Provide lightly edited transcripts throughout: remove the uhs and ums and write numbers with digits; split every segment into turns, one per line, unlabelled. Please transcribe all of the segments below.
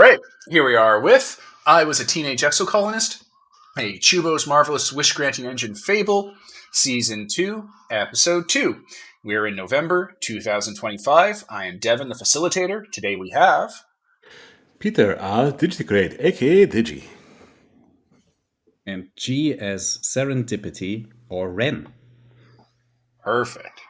right, here we are with I Was a Teenage Exocolonist, a Chuubo's Marvelous Wish-Granting Engine Fable, Season 2, Episode 2. We're in November 2025. I am Devin, the facilitator. Today we have...
Peter, Digigrade, aka Digi.
And G as Serendipity or Ren.
Perfect.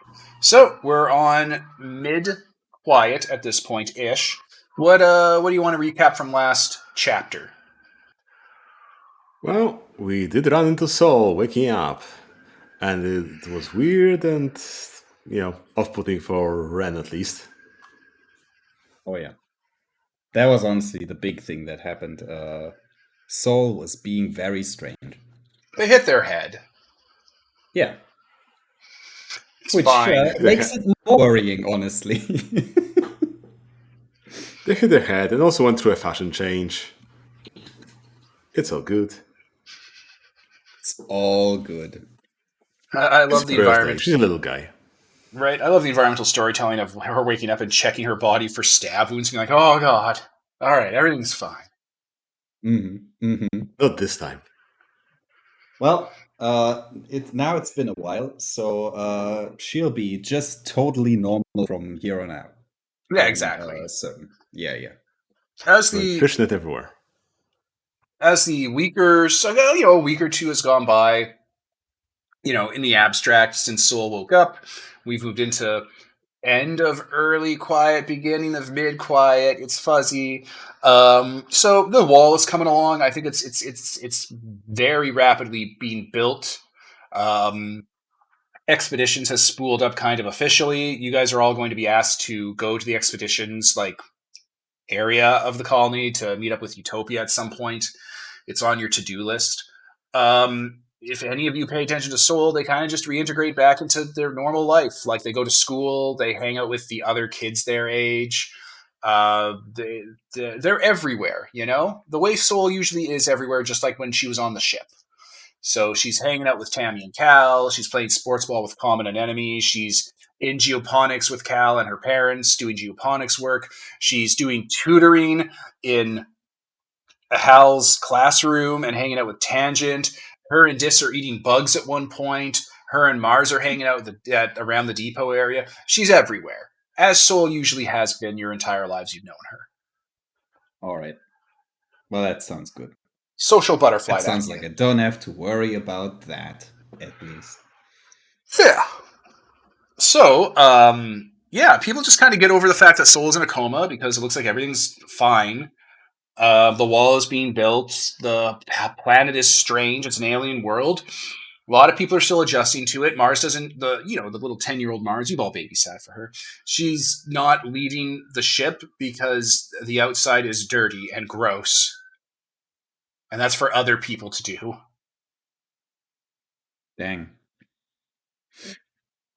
So, we're on mid-quiet at this point-ish. What do you want to recap from last chapter?
Well, we did run into Sol waking up, and it was weird and, off-putting for Ren at least.
Oh yeah. That was honestly the big thing that happened. Sol was being very strange.
They hit their head.
Yeah.
It's
Which makes it more worrying, honestly.
They hit their head and also went through a fashion change. It's all good.
It's all good.
I love the environment.
She's a little guy.
Right, I love the environmental storytelling of her waking up and checking her body for stab wounds, being like, "Oh God, all right, everything's fine."
Not this time.
Well, it's been a while, so she'll be just totally normal from here on out.
Yeah, exactly.
Yeah.
As the
fishnet everywhere.
As the week or a week or two has gone by, in the abstract, since Sol woke up, we've moved into end of early quiet, beginning of mid quiet. It's fuzzy. So the wall is coming along. I think it's very rapidly being built. Expeditions has spooled up kind of officially. You guys are all going to be asked to go to the expeditions area of the colony to meet up with Utopia at some point. It's on your to-do list. If any of you pay attention to Sol, they kind of just reintegrate back into their normal life. Like, they go to school, they hang out with the other kids their age. They're everywhere, The way Sol usually is everywhere, just like when she was on the ship. So she's hanging out with Tammy and Cal. She's playing sports ball with Kom and Digi. She's in geoponics with Cal and her parents, doing geoponics work. She's doing tutoring in Hal's classroom and hanging out with Tangent. Her and Dis are eating bugs at one point. Her and Mars are hanging out around the depot area. She's everywhere, as Sol usually has been your entire lives you've known her.
All right. Well, that sounds good.
Social butterfly.
That sounds like I don't have to worry about that, at least.
Yeah. So, people just kind of get over the fact that Sol's in a coma because it looks like everything's fine. The wall is being built. The planet is strange. It's an alien world. A lot of people are still adjusting to it. Mars doesn't, the little 10-year-old Mars, you've all babysat for her. She's not leaving the ship because the outside is dirty and gross. And that's for other people to do.
Dang.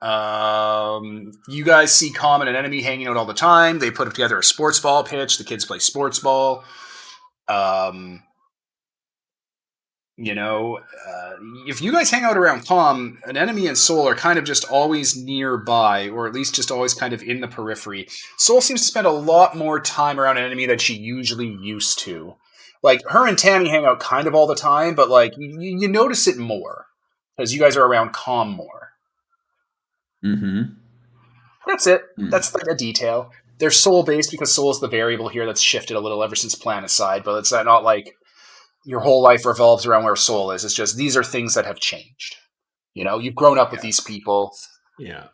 You guys see Kom and Digi hanging out all the time. They put together a sports ball pitch. The kids play sports ball. If you guys hang out around Kom, an enemy and Sol are kind of just always nearby, or at least just always kind of in the periphery. Sol seems to spend a lot more time around an enemy than she usually used to. Like, her and Tammy hang out kind of all the time, but you notice it more because you guys are around Kom more. That's it. That's like a detail. They're Sol-based because Sol is the variable here that's shifted a little ever since Planetside, but it's not like your whole life revolves around where Sol is. It's just these are things that have changed. You've grown up with these people.
Yeah.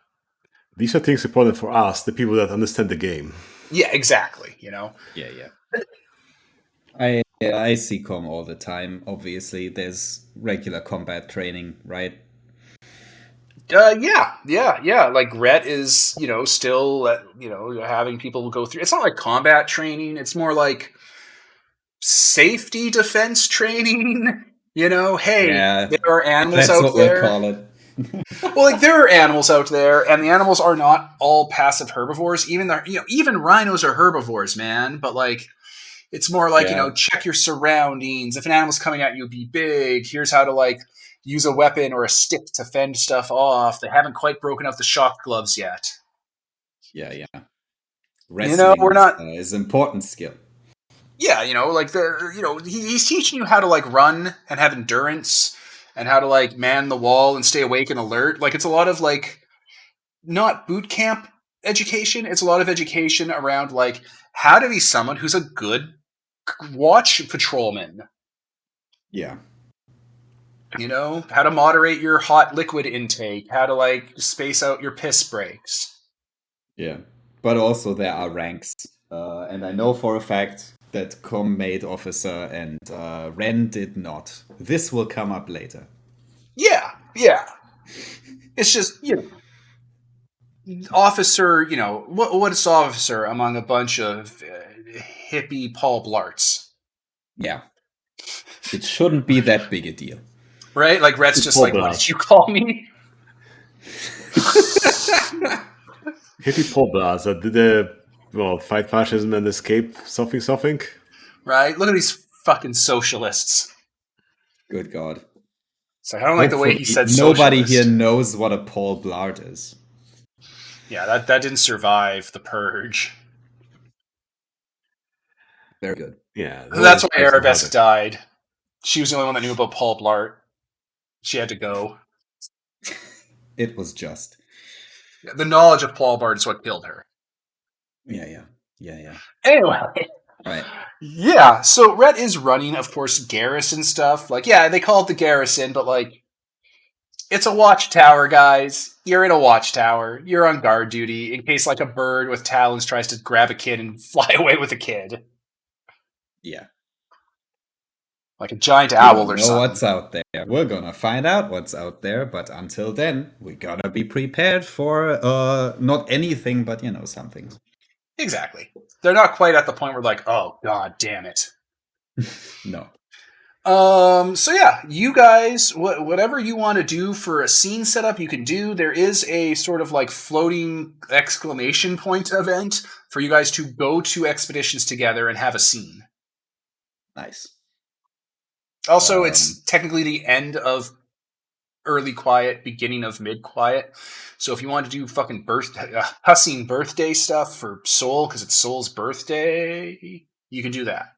These are things important for us, the people that understand the game.
Yeah, exactly.
Yeah. I see Kom all the time. Obviously, there's regular combat training, right?
Yeah. Like, Rhett is, still, having people go through. It's not like combat training. It's more like safety defense training. There are animals out there.
That's what we call it.
Well, there are animals out there, and the animals are not all passive herbivores. Even rhinos are herbivores, man. But it's more like, check your surroundings. If an animal's coming at you, be big. Here's how to use a weapon or a stick to fend stuff off. They haven't quite broken out the shock gloves yet.
Yeah. Wrestling
we're not
is an important skill.
Yeah, like he's teaching you how to like run and have endurance and how to like man the wall and stay awake and alert. Like it's a lot of like not boot camp education. It's a lot of education around like how to be someone who's a good watch patrolman.
Yeah.
How to moderate your hot liquid intake, how to like space out your piss breaks.
Yeah. But also there are ranks. And I know for a fact that Com made officer and Ren did not. This will come up later.
Yeah. It's just, officer, what is officer among a bunch of hippie Paul Blarts?
Yeah. It shouldn't be that big a deal.
Right? Like Rhett's just
Paul
like, what
Blart.
did you call me?
Hippie Paul Blast that did fight fascism and escape something.
Right? Look at these fucking socialists.
Good God.
So I don't like the way he said
nobody
socialist.
here knows what a Paul Blart is.
Yeah, that didn't survive the purge.
Very good.
Yeah.
That's why Arabesque died. She was the only one that knew about Paul Blart. She had to go.
It was just.
The knowledge of Paul Blart is what killed her.
Yeah.
Anyway.
Right.
Yeah, so Rhett is running, of course, garrison stuff. Like, yeah, they call it the garrison, but like, it's a watchtower, guys. You're in a watchtower. You're on guard duty in case like a bird with talons tries to grab a kid and fly away with a kid.
Yeah.
Like a giant owl or
know
something.
What's out there? We're gonna find out what's out there, but until then, we gotta be prepared for not anything, but something.
Exactly. They're not quite at the point where like, oh god damn it.
No.
So yeah, you guys, whatever you want to do for a scene setup, you can do. There is a sort of like floating exclamation point event for you guys to go to expeditions together and have a scene.
Nice.
Also, it's technically the end of early quiet, beginning of mid quiet. So if you want to do fucking hussing birthday stuff for Soul because it's Soul's birthday, you can do that.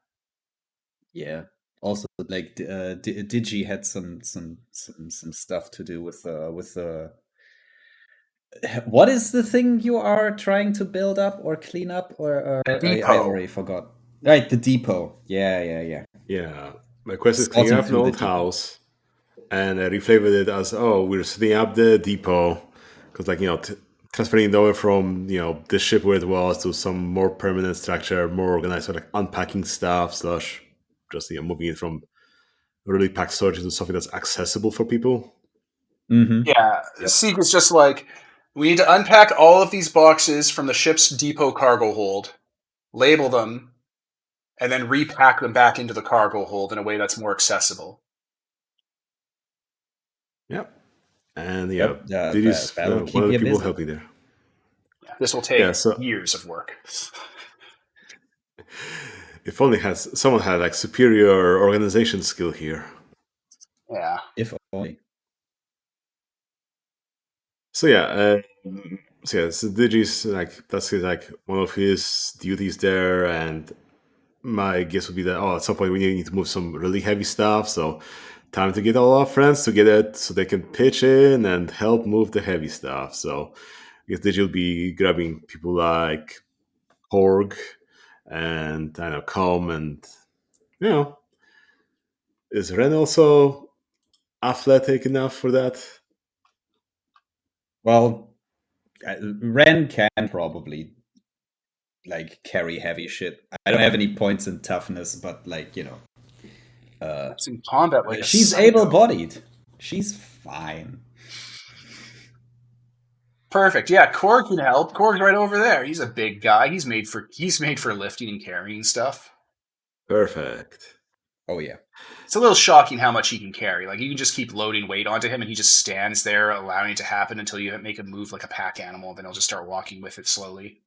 Yeah. Also, like Digi had some stuff to do with the. What is the thing you are trying to build up or clean up? Or I already forgot. Right, the depot. Yeah.
Yeah, my quest is cleaning up an old house, and I reflavored it as, we're setting up the depot, because transferring it over from the ship where it was to some more permanent structure, more organized, like unpacking stuff / just moving it from really packed storage into something that's accessible for people.
Mm-hmm.
Yeah, yep. Seek is just like, we need to unpack all of these boxes from the ship's depot cargo hold, label them, and then repack them back into the cargo hold in a way that's more accessible.
Yep. And
Digi's
one of the people helping there.
Yeah, this will take years of work.
If only someone had like superior organization skill here.
Yeah.
If only.
So Digi's that's like one of his duties there, and my guess would be that at some point we need to move some really heavy stuff. So time to get all our friends together so they can pitch in and help move the heavy stuff. So I guess Digi will be grabbing people like Korg and I know Kom and is Ren also athletic enough for that?
Well, Ren can probably carry heavy shit. I don't have any points in toughness, but
it's in combat like
she's able-bodied. She's fine.
Perfect. Yeah, Korg can help. Korg's right over there. He's a big guy. He's made for lifting and carrying stuff.
Perfect.
Oh yeah.
It's a little shocking how much he can carry. Like, you can just keep loading weight onto him, and he just stands there, allowing it to happen until you make him move like a pack animal. Then he'll just start walking with it slowly.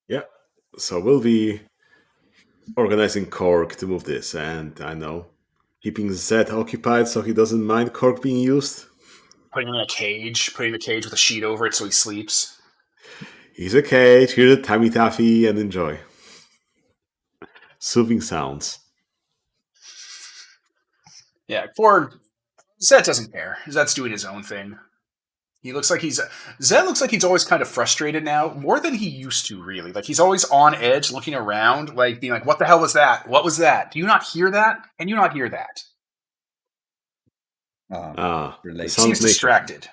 Yeah. So we'll be organizing Korg to move this, and I know keeping Zed occupied so he doesn't mind Korg being used.
Putting him in a cage, putting the cage with a sheet over it so he sleeps.
He's a cage. Here's a Tammy Taffy, and enjoy. soothing sounds.
Yeah, Korg. Zed doesn't care. Zed's doing his own thing. He looks like Zed looks like he's always kind of frustrated now, more than he used to, really. Like, he's always on edge, looking around, like, being like, what the hell was that? What was that? Do you not hear that? Can you not hear that?
The
Relate.
sound
Seems
of nature.
distracted.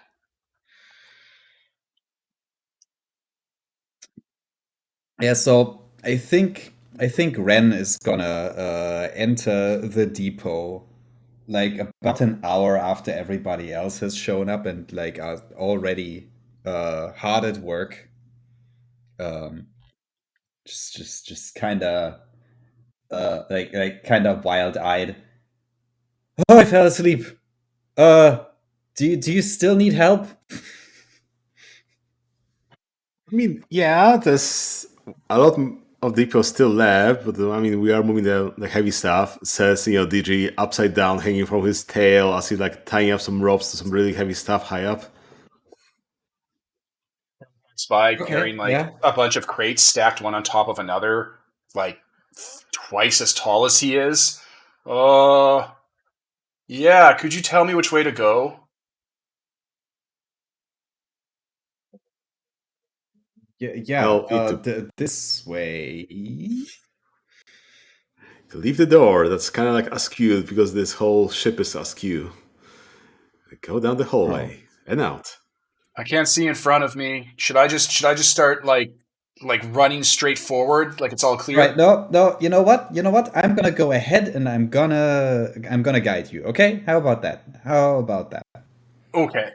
Yeah, so I think Ren is gonna enter the depot like about an hour after everybody else has shown up and like are already hard at work. Just kind of like kind of wild eyed. Oh, I fell asleep. Do you still need help?
I mean, yeah, there's a lot of depot still left, but I mean, we are moving the heavy stuff. Says Digi upside down, hanging from his tail as he's like tying up some ropes to some really heavy stuff high up.
Spy
Okay,
carrying like
yeah.
a bunch of crates stacked one on top of another, like twice as tall as he is. Yeah, could you tell me which way to go?
Yeah.
Well,
This way.
to leave the door, that's kind of like askew because this whole ship is askew. Go down the hallway and out.
I can't see in front of me. Should I just start like running straight forward, like it's all clear?
Right? No. You know what? I'm gonna go ahead and I'm gonna guide you. Okay? How about that?
Okay.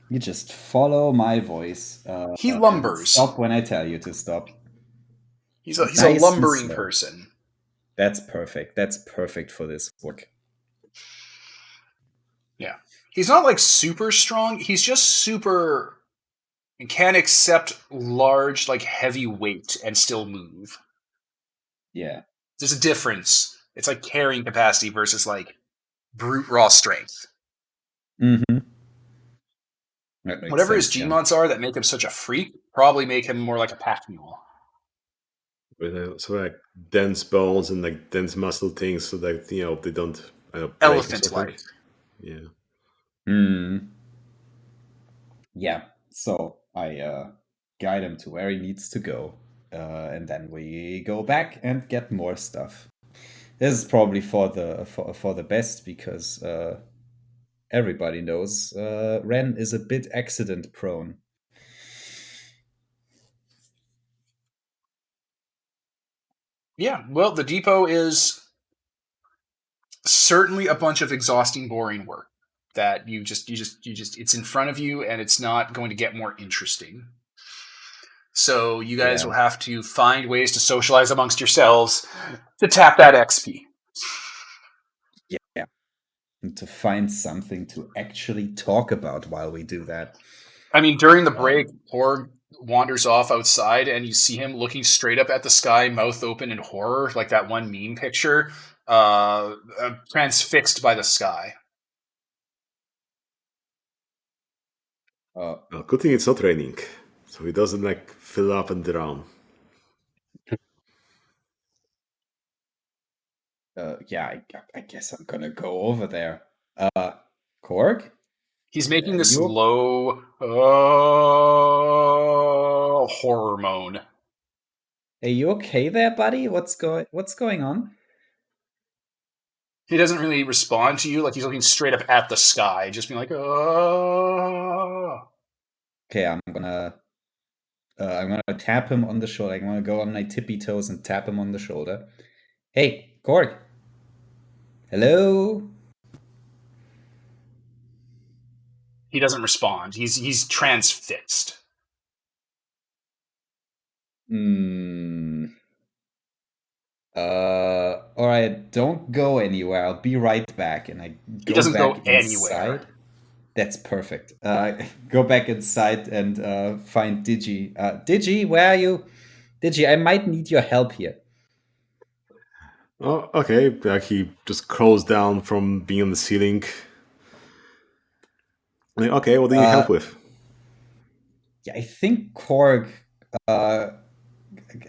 You just follow my voice.
He
And
lumbers.
stop when I tell you to stop.
He's
Nice
a
and
lumbering
slow.
person.
That's perfect. That's perfect for this work.
Yeah. He's not like super strong. He's just super can accept large, like heavy weight and still move.
Yeah.
There's a difference. It's like carrying capacity versus like brute raw strength.
Mm-hmm.
Whatever his G-mods are that make him such a freak probably make him more like a pack mule.
With sort of like dense bones and like dense muscle things, so that they don't break or
Elephant-like.
something. Yeah.
Yeah. So I guide him to where he needs to go, and then we go back and get more stuff. This is probably for the best because everybody knows Ren is a bit accident prone.
Yeah, well, the depot is certainly a bunch of exhausting, boring work that you just it's in front of you and it's not going to get more interesting. So you guys will have to find ways to socialize amongst yourselves to tap that XP.
Yeah. And to find something to actually talk about while we do that.
I mean, during the break, Porg wanders off outside and you see him looking straight up at the sky, mouth open in horror, like that one meme picture, transfixed by the sky.
Well, good thing it's not raining, so he doesn't like fill up and drown.
Yeah, I guess I'm gonna go over there. Korg?
He's making this
You-
low horror moan.
Are you okay there, buddy? What's going on?
He doesn't really respond to you, like he's looking straight up at the sky, just being like, oh.
Okay, I'm gonna tap him on the shoulder. I'm gonna go on my tippy toes and tap him on the shoulder. Hey, Korg. Hello?
He doesn't respond. He's transfixed.
All right, don't go anywhere. I'll be right back. And I
He
go
doesn't go
back inside.
anywhere.
That's perfect. Go back inside and find Digi. Digi, where are you? Digi, I might need your help here.
Oh, okay. Like he just crawls down from being on the ceiling. Like, okay, what do you need help with?
Yeah, I think Korg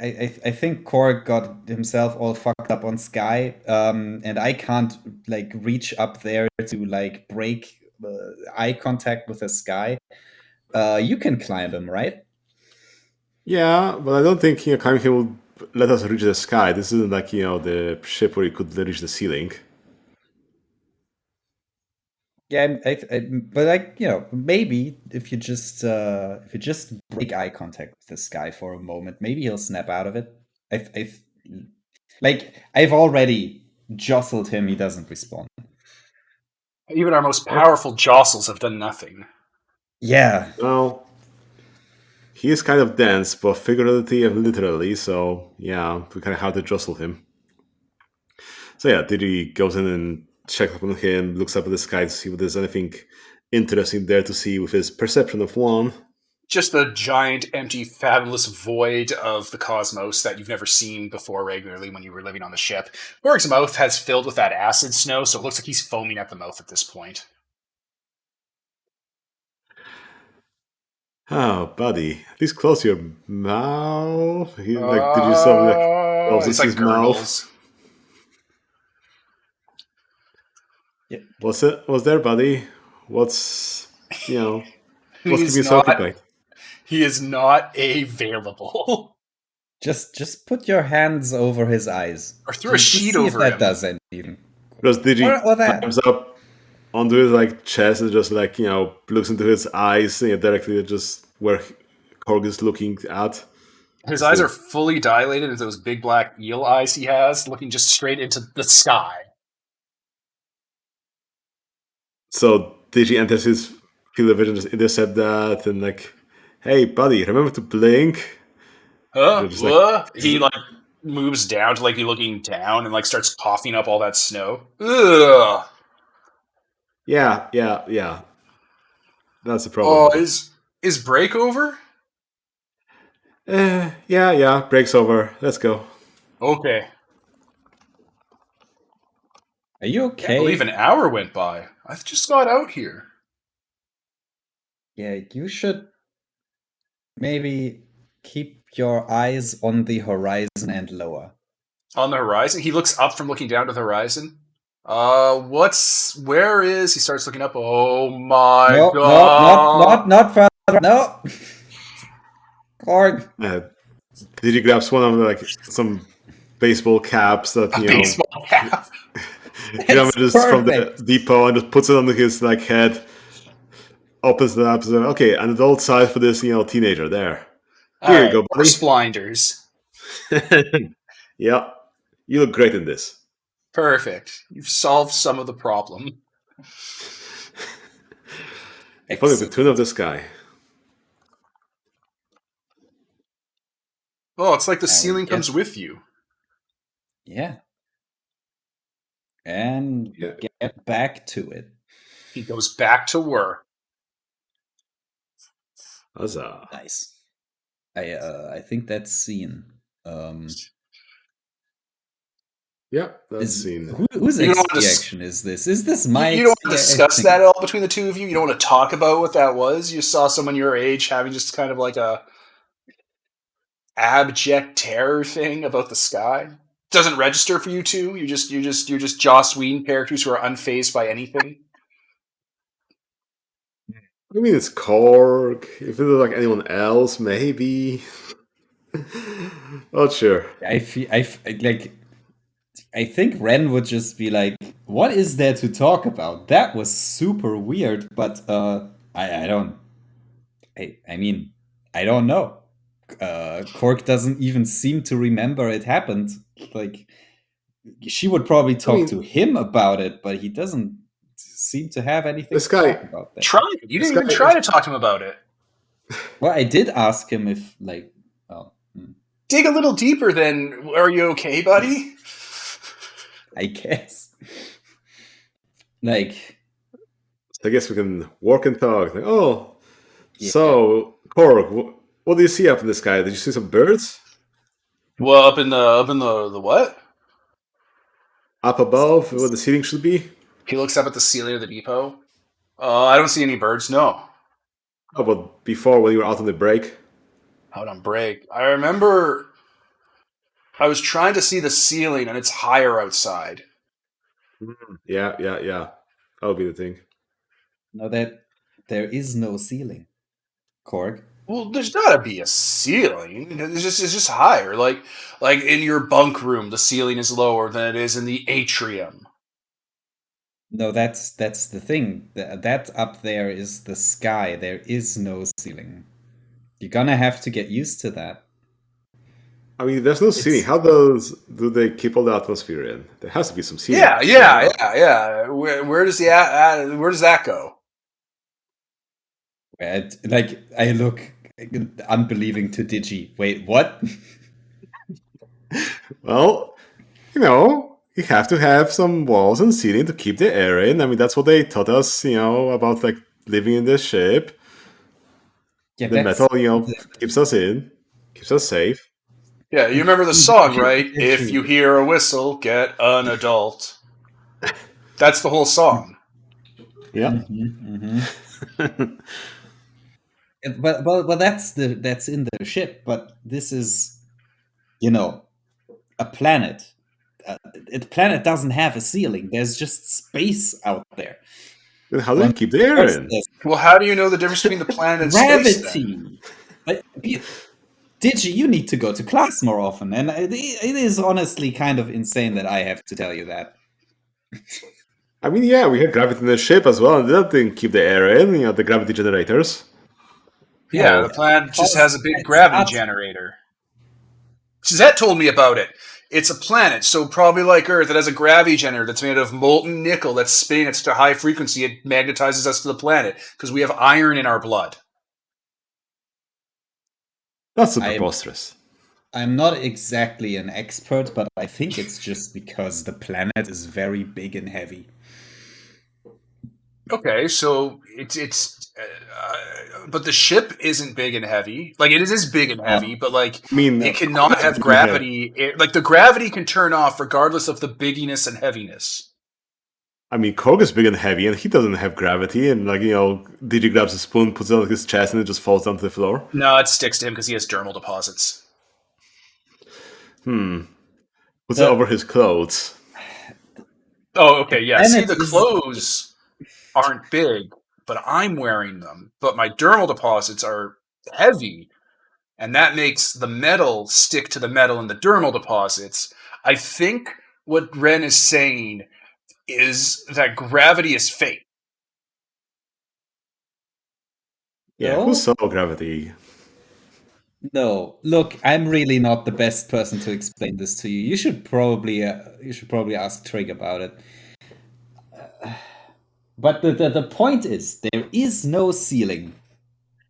I think Korg got himself all fucked up on Sky, and I can't like reach up there to like break eye contact with the Sky. You can climb him, right?
Yeah, but I don't think climbing here will let us reach the sky. This isn't like the ship where you could reach the ceiling.
Yeah, but like maybe if you just break eye contact with this guy for a moment, maybe he'll snap out of it. I've already jostled him; he doesn't respond.
Even our most powerful jostles have done nothing.
Yeah.
Well, he is kind of dense, both figuratively and literally. So yeah, we kind of have to jostle him. So yeah, Didi goes in and checks up on him, looks up at the sky to see if there's anything interesting there to see with his perception of one.
Just a giant, empty, fabulous void of the cosmos that you've never seen before regularly when you were living on the ship. Borg's mouth has filled with that acid snow, so it looks like he's foaming at the mouth at this point.
Oh, buddy, please close your mouth. Did you something like closes
It's like
his mouth?
gurgles.
Yeah. What's there, buddy? What's what's keeping you occupied?
He is not available.
Just put your hands over his eyes,
Or throw a sheet
see
over
if that
him.
does anything.
Because Digi
Or that.
climbs up onto his chest and just looks into his eyes directly at just where Korg is looking at.
His eyes are fully dilated into those big black eel eyes he has, looking just straight into the sky.
So Digi enters his field of vision, just intercept that, and hey, buddy, remember to blink?
Huh?
Just,
What? He moves down to be looking down and starts coughing up all that snow. Ugh.
Yeah. That's the problem.
Oh, is break over?
Yeah. Break's over. Let's go.
Okay.
Are you okay?
I can't believe an hour went by. I've just got out here.
Yeah, you should maybe keep your eyes on the horizon and lower.
On the horizon? He looks up from looking down to the horizon. Where is... He starts looking up. Oh my god.
Not further. No. Korg.
Digi grabs one of some baseball caps that
baseball cap.
just from the depot and just puts it on his head. Opens it up. And okay, an adult size for this teenager. There. Here you go, buddy.
Horse blinders.
Yeah, you look great in this.
Perfect. You've solved some of the problem.
If only the tune of the sky.
Oh, it's like the ceiling comes with you.
Yeah. And get back to it.
He goes back to work.
Huzzah.
Nice. I think that's scene.
Yeah, that's scene.
Whose action is this? Is this my?
You don't want to discuss that at all between the two of you. You don't want to talk about what that was. You saw someone your age having just kind of a abject terror thing about the sky. Doesn't register for you two. You're just Joss Whedon characters who are unfazed by anything.
I mean, it's Korg. If it was anyone else, maybe. Not sure.
I think Ren would just be like, "What is there to talk about? That was super weird." But I don't. I mean, I don't know. Korg doesn't even seem to remember it happened. She would probably talk to him about it, but he doesn't seem to have anything to talk about that.
Try it. You didn't even try to talk to him about it.
Well, I did ask him if
dig a little deeper then. Are you okay, buddy?
I guess.
I guess we can walk and talk. So Korg, what do you see up in the sky? Did you see some birds?
Well, up in the what?
Up above, where the ceiling should be?
He looks up at the ceiling of the depot. I don't see any birds, no.
How about before when you were out on the break?
Out on break. I remember I was trying to see the ceiling, and it's higher outside.
Yeah. That'll be the thing.
No, that there is no ceiling, Korg.
Well, there's gotta be a ceiling. It's just higher. Like in your bunk room, the ceiling is lower than it is in the atrium.
No, that's the thing. That up there is the sky. There is no ceiling. You're gonna have to get used to that.
I mean, there's no ceiling.
It's
How do they keep all the atmosphere in? There has to be some ceiling.
Yeah. Where does where does that go?
like I look unbelieving to Digi. Wait, what?
Well, you have to have some walls and ceiling to keep the air in. I mean, that's what they taught us, about like living in this ship.
Yeah,
The
that's
metal, keeps us in, keeps us safe.
Yeah, you remember the song, right? If you hear a whistle, get an adult. That's the whole song.
Yeah.
But that's in the ship. But this is, a planet. A planet doesn't have a ceiling. There's just space out there.
Then how do they keep the air in?
Well, how do you know the difference between the planet and space, then?
Gravity. But Digi, you need to go to class more often, and it is honestly kind of insane that I have to tell you that.
I mean, yeah, we had gravity in the ship as well, and that didn't keep the air in, the gravity generators.
Yeah, the planet just has a big gravity generator. Suzette told me about it. It's a planet, so probably like Earth, it has a gravity generator that's made of molten nickel that's spinning at such a high frequency it magnetizes us to the planet because we have iron in our blood.
That's so preposterous.
I'm not exactly an expert, but I think it's just because the planet is very big and heavy.
Okay, so but the ship isn't big and heavy. Like it is big and heavy, but like it cannot have gravity. Like the gravity can turn off regardless of the bigginess and heaviness.
I mean, Korg is big and heavy, and he doesn't have gravity. And Digi grabs a spoon, puts it on his chest, and it just falls down to the floor.
No, it sticks to him because he has dermal deposits.
Puts it over his clothes.
Oh, okay, yeah. See, the clothes aren't big, but I'm wearing them. But my dermal deposits are heavy, and that makes the metal stick to the metal in the dermal deposits. I think what Ren is saying is that gravity is fake.
Yeah, who saw gravity?
No, look, I'm really not the best person to explain this to you. You should probably ask Trig about it. But the point is, there is no ceiling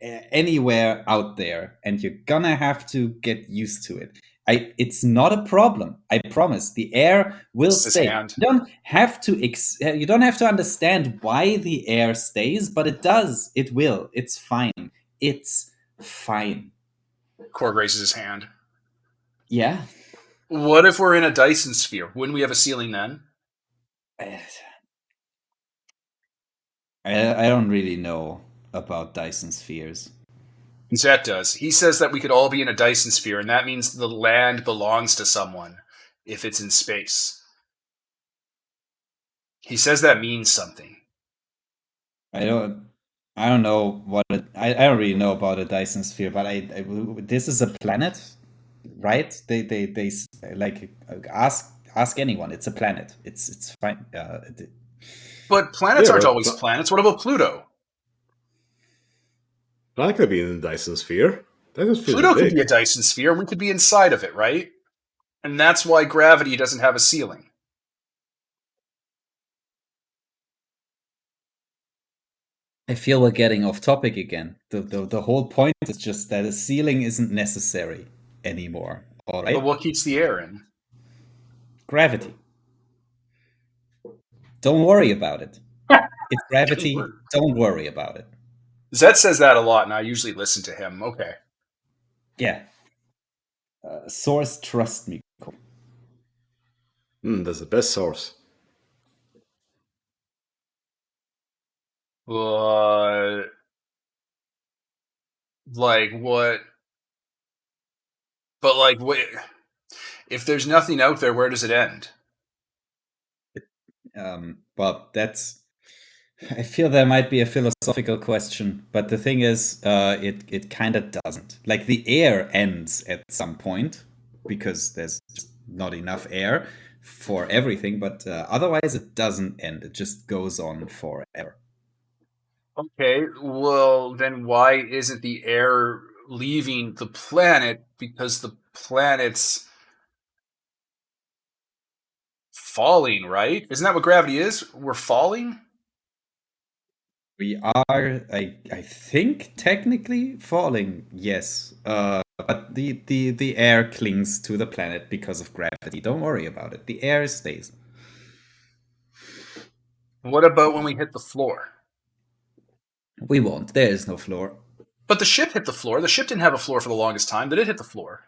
anywhere out there, and you're gonna have to get used to it. It's not a problem. I promise. The air will stay. You don't have to understand why the air stays, but it does. It will. It's fine. It's fine.
Korg raises his hand.
Yeah.
What if we're in a Dyson sphere? Wouldn't we have a ceiling then?
I don't really know about Dyson spheres.
Zet does. He says that we could all be in a Dyson sphere, and that means the land belongs to someone if it's in space. He says that means something.
I don't know what I don't really know about a Dyson sphere, but this is a planet, right? They like ask anyone. It's a planet. It's fine.
But planets aren't always planets. What about Pluto?
Planet could be in the Dyson sphere.
Pluto could be a Dyson sphere, and we could be inside of it, right? And that's why gravity doesn't have a ceiling.
I feel we're getting off topic again. The whole point is just that a ceiling isn't necessary anymore. All right.
But what keeps the air in?
Gravity. Don't worry about it. It's gravity. Don't worry about it.
Zet says that a lot, and I usually listen to him. Okay.
Yeah. Source, trust me.
That's the best source.
Like what? But like what? If there's nothing out there, where does it end?
Well, I feel there might be a philosophical question, but the thing is, it kind of doesn't. Like the air ends at some point because there's just not enough air for everything, but otherwise it doesn't end. It just goes on forever.
Okay, well, then why isn't the air leaving the planet? Because the planet's falling, right? Isn't that what gravity is? We're falling?
We are, I think, technically falling. Yes, but the air clings to the planet because of gravity. Don't worry about it. The air stays.
What about when we hit the floor?
We won't. There is no floor.
But the ship hit the floor. The ship didn't have a floor for the longest time. Did it hit the floor?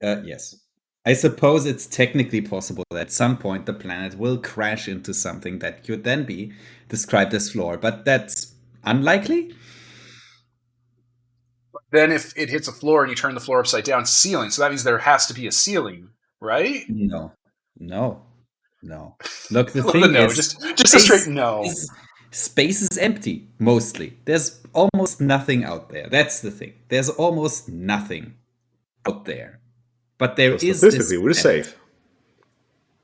Yes. I suppose it's technically possible that at some point the planet will crash into something that could then be described as floor, but that's unlikely.
Then if it hits a floor and you turn the floor upside down, it's a ceiling. So that means there has to be a ceiling, right?
No. Look, the
No,
thing
no,
is,
just a straight no.
Space is empty, mostly. There's almost nothing out there. That's the thing. There's almost nothing out there. But there is
statistically,
this
we're
planet.
safe.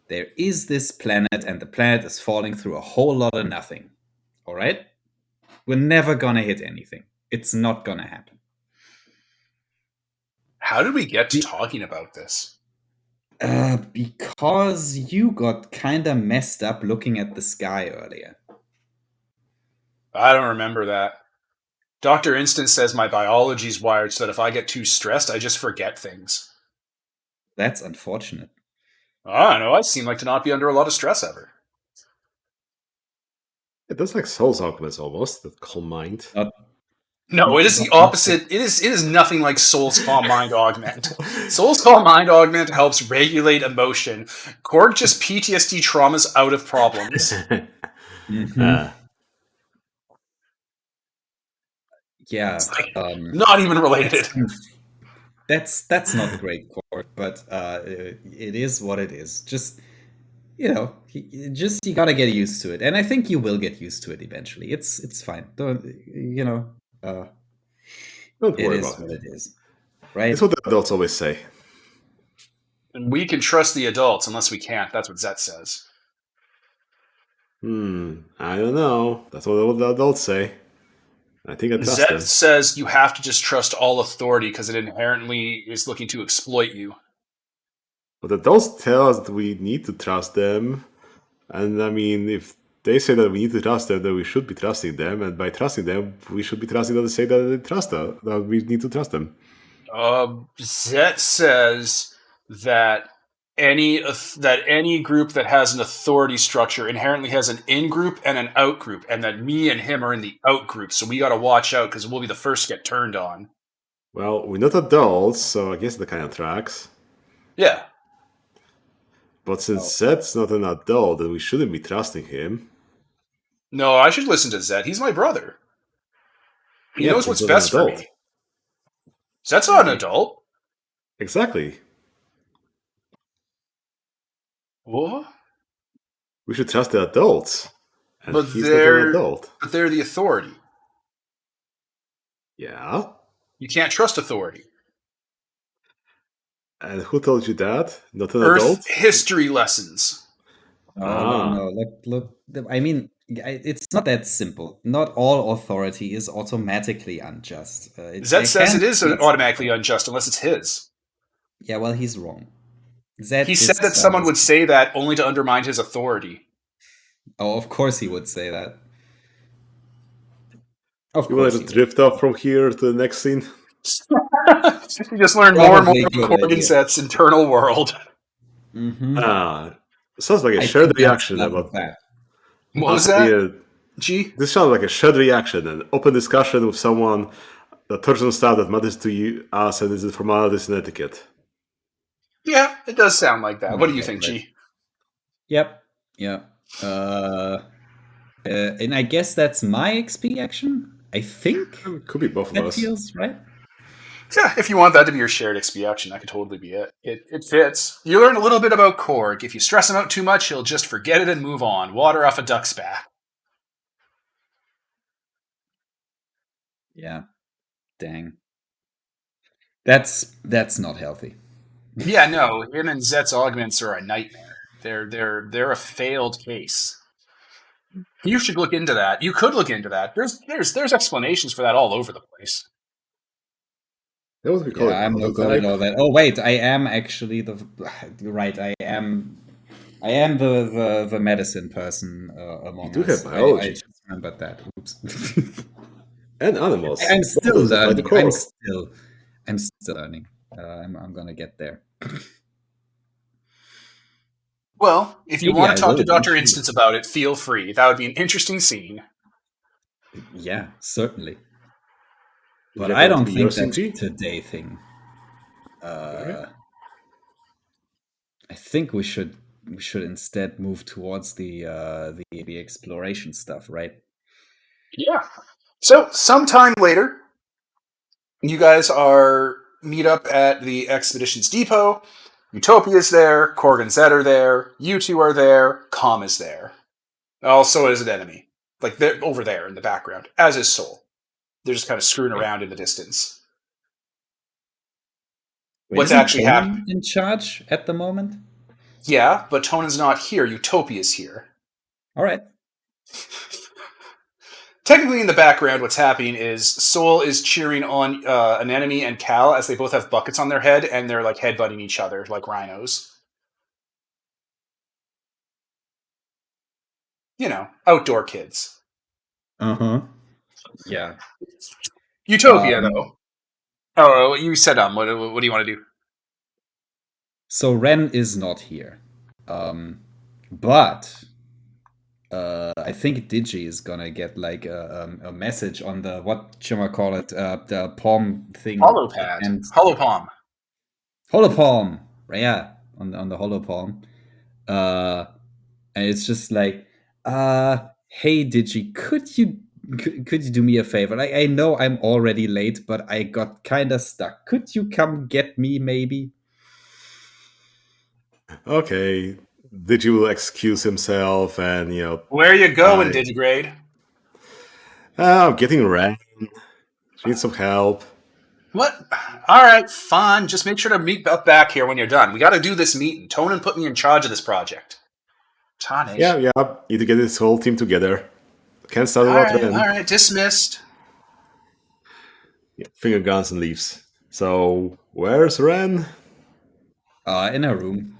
There is this planet, and the planet is falling through a whole lot of nothing. All right? We're never gonna hit anything. It's not gonna happen.
How did we get to talking about this?
Because you got kinda messed up looking at the sky earlier.
I don't remember that. Dr. Instant says my biology's wired so that if I get too stressed, I just forget things.
That's unfortunate.
I don't know. I seem like to not be under a lot of stress ever.
It does like Souls Alchemist almost, that calm mind.
No, it is the opposite. It is nothing like Soul's Calm Mind Augment. Soul's Calm Mind Augment helps regulate emotion. Korg just PTSD traumas out of problems.
Yeah,
not even related.
That's not a great chord, but it is what it is. Just you gotta get used to it, and I think you will get used to it eventually. It's fine. Don't
Don't worry
it is
about
what
it.
it is, right?
It's what the adults always say.
And we can trust the adults unless we can't. That's what Zet says.
I don't know. That's what the adults say. I think I trust
Zet
them.
says you have to just trust all authority because it inherently is looking to exploit you.
But the adults tell us that we need to trust them. And I mean, if they say that we need to trust them, then we should be trusting them. And by trusting them, we should be trusting them to say that they trust us, that we need to trust them.
Zet says that any group that has an authority structure inherently has an in-group and an out-group, and that me and him are in the out-group, so we got to watch out because we'll be the first to get turned on.
Well, we're not adults, so I guess that kind of tracks.
Yeah.
But since Zed's not an adult, then we shouldn't be trusting him.
No, I should listen to Zed. He's my brother. He knows what's best for me. Zed's not an adult.
Exactly.
What?
We should trust the adults. And
But
he's not an adult.
But they're the authority.
Yeah?
You can't trust authority.
And who told you that? Not an
Earth
adult?
history lessons.
No. Look. I mean, it's not that simple. Not all authority is automatically unjust.
Zed says it is automatically unjust unless it's his.
Yeah, well, he's wrong.
He said that someone would say that only to undermine his authority.
Oh, of course he would say that. Of
you want to drift off from here to the next scene?
You just learn more and more of Korg and Zet's internal world.
Sounds like a shared reaction about
that. What was that?
This sounds like a shared reaction, an open discussion with someone that touches on stuff that matters to us and is in formalities and etiquette.
Yeah, it does sound like that. What do you think, G?
Yep. Yeah. And I guess that's my XP action. I think
it could be both of us.
Feels right.
Yeah, if you want that to be your shared XP action, that could totally be it. It fits. You learn a little bit about Korg. If you stress him out too much, he'll just forget it and move on. Water off a duck's back.
Yeah. Dang. That's not healthy.
Yeah, no, him and Zet's augments are a nightmare. They're a failed case. You should look into that. You could look into that. There's explanations for that all over the place.
That was we call it
I'm not good
prototype.
at all that. Oh wait, I am actually you're right. I am the medicine person among
You do
us.
have
I
biology
just remembered that. Oops.
and animals.
I'm
Both
still
of those apply to
learning.
core.
I'm still learning. I'm gonna get there.
Well, if you
Maybe
want
I
to talk
will
to Dr.
eventually.
Instance about it, feel free. That would be an interesting scene.
Yeah, certainly.
Did
But
you
I
happen to
don't
be your
think that's
CG?
today thing.
Okay.
I think we should instead move towards the exploration stuff, right?
Yeah. So sometime later, you guys are meet up at the Expeditions Depot. Utopia's there, Korg and Zed are there, you two are there, Kom is there. Also is an enemy. Like they're over there in the background, as is Soul. They're just kind of screwing around in the distance.
Wait,
What's
isn't
actually happening?
Tonin in charge at the moment?
Yeah, but Tonan's not here. Utopia's here.
All right.
Technically, in the background, what's happening is Soul is cheering on an enemy and Cal as they both have buckets on their head and they're like headbutting each other like rhinos. You know, outdoor kids.
Uh-huh. Yeah.
Utopia,
Um,
though. Oh, you said what do you want to do?
so Ren is not here. But I think Digi is gonna get like a message on the the palm thing
Holopad.
and
Holopalm.
holopalm. Yeah, on the holopalm. And it's just like, hey Digi, could you do me a favor? I know I'm already late, but I got kind of stuck. Could you come get me, maybe?
Okay. Did you excuse himself and
Where you going,
I
Digigrade?
I'm getting ran. She needs some help.
What? All right, fine. Just make sure to meet up back here when you're done. We got to do this meeting. Tonin put me in charge of this project.
Yeah,
Tarnation.
yeah. Need to get this whole team together. Can't start
All
without
right,
Ren.
all right. Dismissed.
Yeah, finger guns and leaves. So where's Ren?
In her room.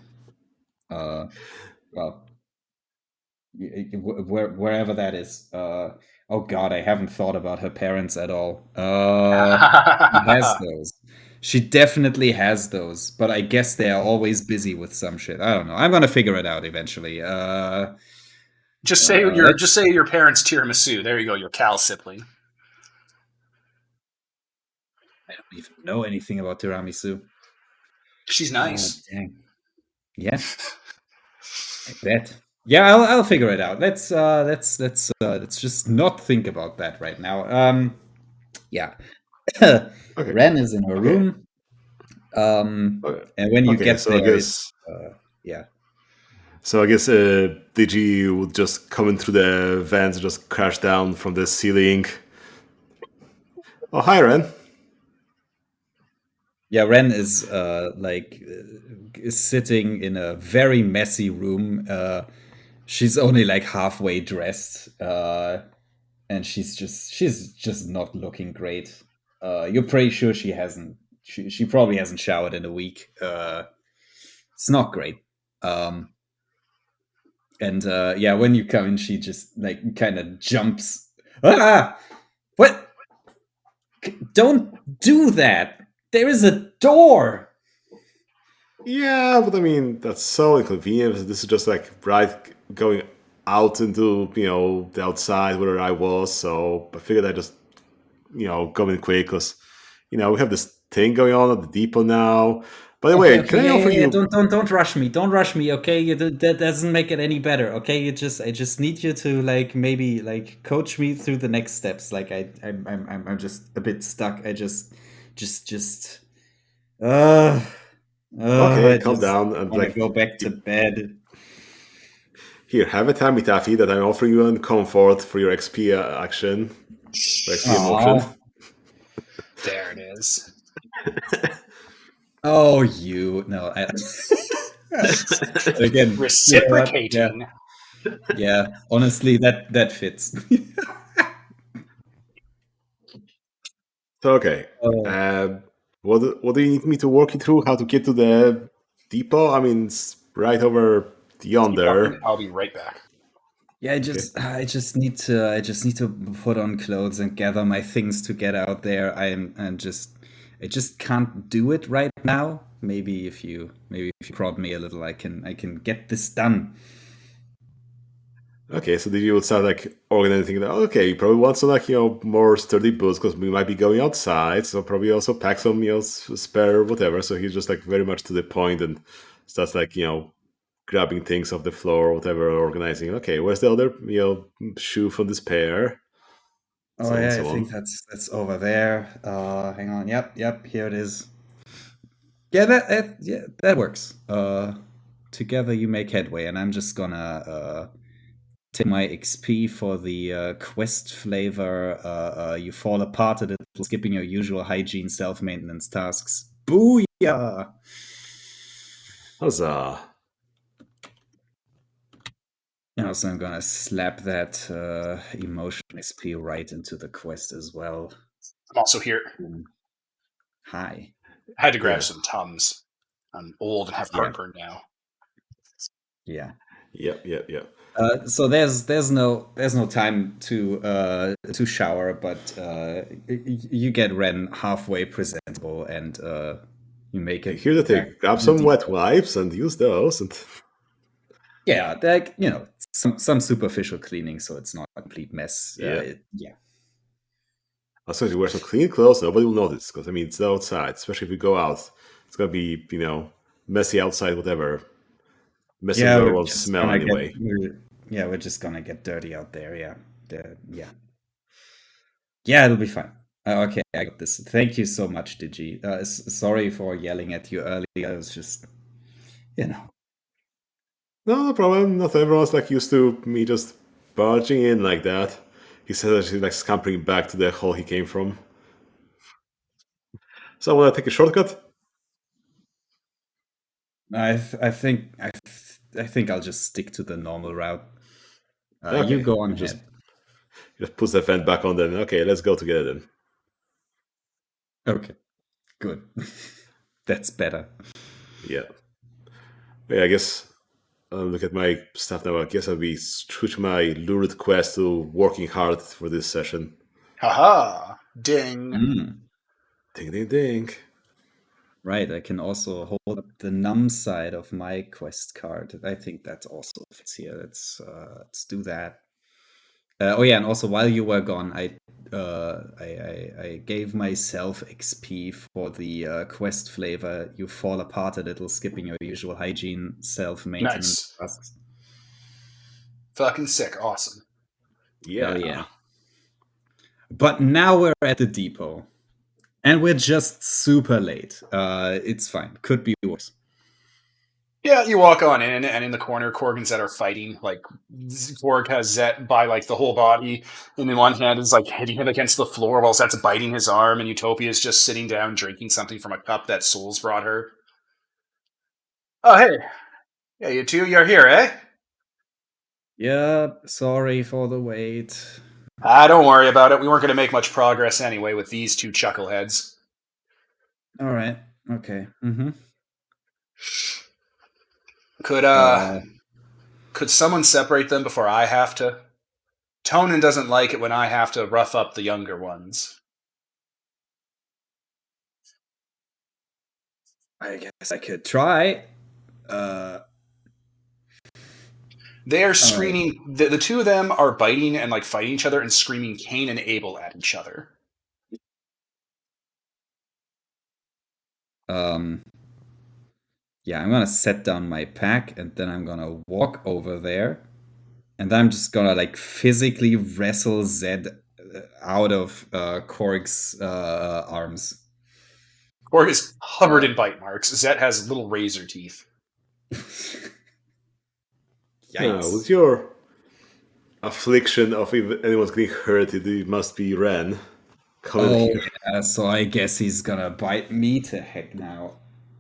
Well, wherever that is. Oh God, I haven't thought about her parents at all. She has those. She definitely has those, but I guess they are always busy with some shit. I don't know. I'm gonna figure it out eventually.
Just say your parents' tiramisu. There you go. Your Cal sibling.
I don't even know anything about tiramisu.
She's nice.
Dang. Yeah. I bet. Yeah, I'll figure it out. Let's just not think about that right now. Yeah.
Okay.
Ren is in her
Okay.
room.
Okay.
And when you
Okay,
get
so
there,
I guess
yeah.
so I guess Digi would just come in through the vents, just crash down from the ceiling. Oh, hi, Ren.
Yeah, Ren is is sitting in a very messy room. She's only like halfway dressed, and she's just not looking great. You're pretty sure she hasn't. She probably hasn't showered in a week. It's not great. And yeah, when you come in, she just like kind of jumps. Ah, what? Don't do that. There is a door.
Yeah, but I mean that's so inconvenient. This is just like right going out into the outside where I was. So I figured I just go in quick because we have this thing going on at the depot now. By the
Okay,
way,
okay,
can I offer
yeah.
you?
Don't rush me. Don't rush me. Okay, that doesn't make it any better. Okay, I just need you to like maybe like coach me through the next steps. Like I'm just a bit stuck. I just
Okay,
I
calm
just
down. And
want to
like,
go back to bed.
here, have a Tammy Taffy that I'm offering you on comfort for your XP action, for XP emotion.
Oh,
There it is.
oh, you no. Again, you know what? Yeah,
Reciprocating.
yeah. Honestly, that fits.
So, okay.
Oh.
What do you need me to walk you through? How to get to the depot? I mean, it's right over
Keep talking.
yonder.
I'll be right back.
Yeah,
Okay.
I just need to put on clothes and gather my things to get out there. I just can't do it right now. Maybe if you prod me a little, I can get this done.
Okay, so then you would start like organizing that. Okay, you probably want some like more sturdy boots because we might be going outside. So probably also pack some spare whatever. So he's just like very much to the point and starts like grabbing things off the floor or whatever, organizing. Okay, where's the other shoe from this pair?
Oh
So on,
yeah, I
so
think
on.
that's over there. Hang on. Yep, here it is. Yeah, yeah, that works. Together you make headway, and I'm just gonna take my XP for the quest flavor. You fall apart at it, skipping your usual hygiene self-maintenance tasks. Booyah!
Huzzah!
And also, I'm gonna slap that emotion XP right into the quest as well.
I'm also here.
Hi.
I had to grab
Yeah.
some Tums. I'm old and have
Yeah.
heartburn now.
Yeah.
Yep.
So there's no time to shower, but you get Ren halfway presentable, and you make
Okay,
it
here's the
back
thing. Grab
to the
some wet
depot.
wipes and use those. And
Yeah, like some superficial cleaning, so it's not a complete mess.
yeah.
Yeah,
Also, if you wear some clean clothes, nobody will notice because I mean it's outside. Especially if we go out, it's gonna be messy outside, whatever. Messy
yeah,
underwear will smell anyway.
we're just gonna get dirty out there. Yeah, yeah, it'll be fine. Okay, I got this. Thank you so much, Digi. Sorry for yelling at you earlier. I was just, you know.
No problem. Not everyone's like used to me just barging in like that. He says that he's like scampering back to the hole he came from. So I want to take a shortcut.
I think I'll just stick to the normal route. You
Okay,
go on
he just
ahead.
puts the vent back on. Then okay, let's go together then.
Okay, good. That's better.
Yeah. Yeah, I guess look at my stuff now. I guess I'll be switch my lurid quest to working hard for this session.
Haha! Ding!
Mm,
Ding ding ding.
right, I can also hold up the num side of my quest card. I think that also fits here. Let's do that. Oh yeah, and also while you were gone, I gave myself XP for the quest flavor. You fall apart a little, skipping your usual hygiene self-maintenance
Nice.
tasks.
Fucking sick. Awesome.
Hell
Yeah.
yeah! But now we're at the depot, and we're just super late. It's fine. Could be worse.
Yeah, you walk on in, and in the corner, Korg and Zet are fighting. Like, Korg has Zet by, like, the whole body, and in one hand is, like, hitting him against the floor while Zet's biting his arm, and Utopia is just sitting down drinking something from a cup that Souls brought her. Oh, hey. Yeah, you two, you're here, eh?
Yeah, sorry for the wait.
Don't worry about it. We weren't going to make much progress anyway with these two chuckleheads.
All right. Okay. Mm-hmm.
Could, could someone separate them before I have to? Tonin doesn't like it when I have to rough up the younger ones.
I guess I could try.
They are
All right.
screaming. The two of them are biting and like fighting each other and screaming Cain and Abel at each other.
Yeah, I'm gonna set down my pack and then I'm gonna walk over there, and I'm just gonna like physically wrestle Zed out of Korg's arms.
Porg is covered in bite marks. Zet has little razor teeth.
Yikes.
With your affliction of if anyone's getting hurt, it must be Ren. Come in here.
Yeah, so I guess he's gonna bite me to heck now.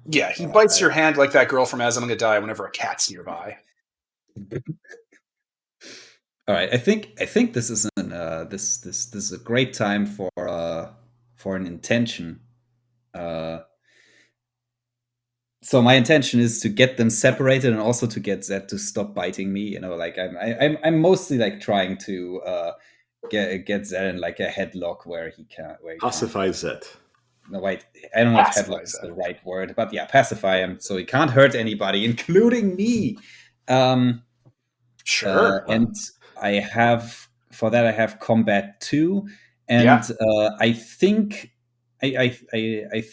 Yeah, he bites your hand like that girl from As I'm Gonna Die whenever a cat's nearby.
All right, I think this is this is a great time for an intention. So my intention is to get them separated and also to get Zed to stop biting me. You know, like I'm mostly like trying to get Zed in like a headlock where he can't.
Pacify Zed.
No, wait, I don't know if
Pacify
headlock is
Zed.
the right word, but yeah, pacify him so he can't hurt anybody, including me.
Sure.
And I have combat 2, and
Yeah.
I think I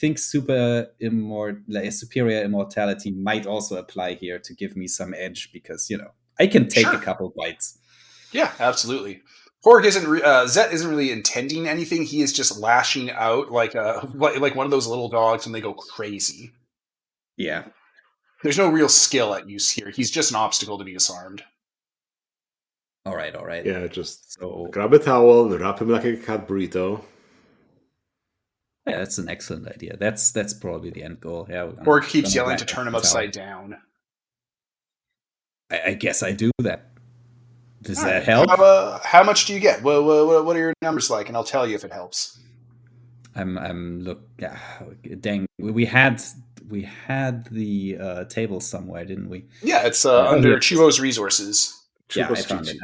think superior immortality might also apply here to give me some edge, because I can take
Sure.
a couple bites.
Yeah, absolutely. Porg isn't Zet isn't really intending anything. He is just lashing out like one of those little dogs when they go crazy.
Yeah.
There's no real skill at use here. He's just an obstacle to be disarmed.
All right.
Yeah, just grab a towel and wrap him like a cat burrito.
Yeah, that's an excellent idea. That's probably the end goal. Yeah.
Porg keeps yelling to turn him upside down.
I guess I do that. Does
All
that
right.
help?
How much do you get? What are your numbers like? And I'll tell you if it helps.
Dang, we had the table somewhere, didn't we?
Yeah, it's under Chuubo's resources.
Yeah, I found it.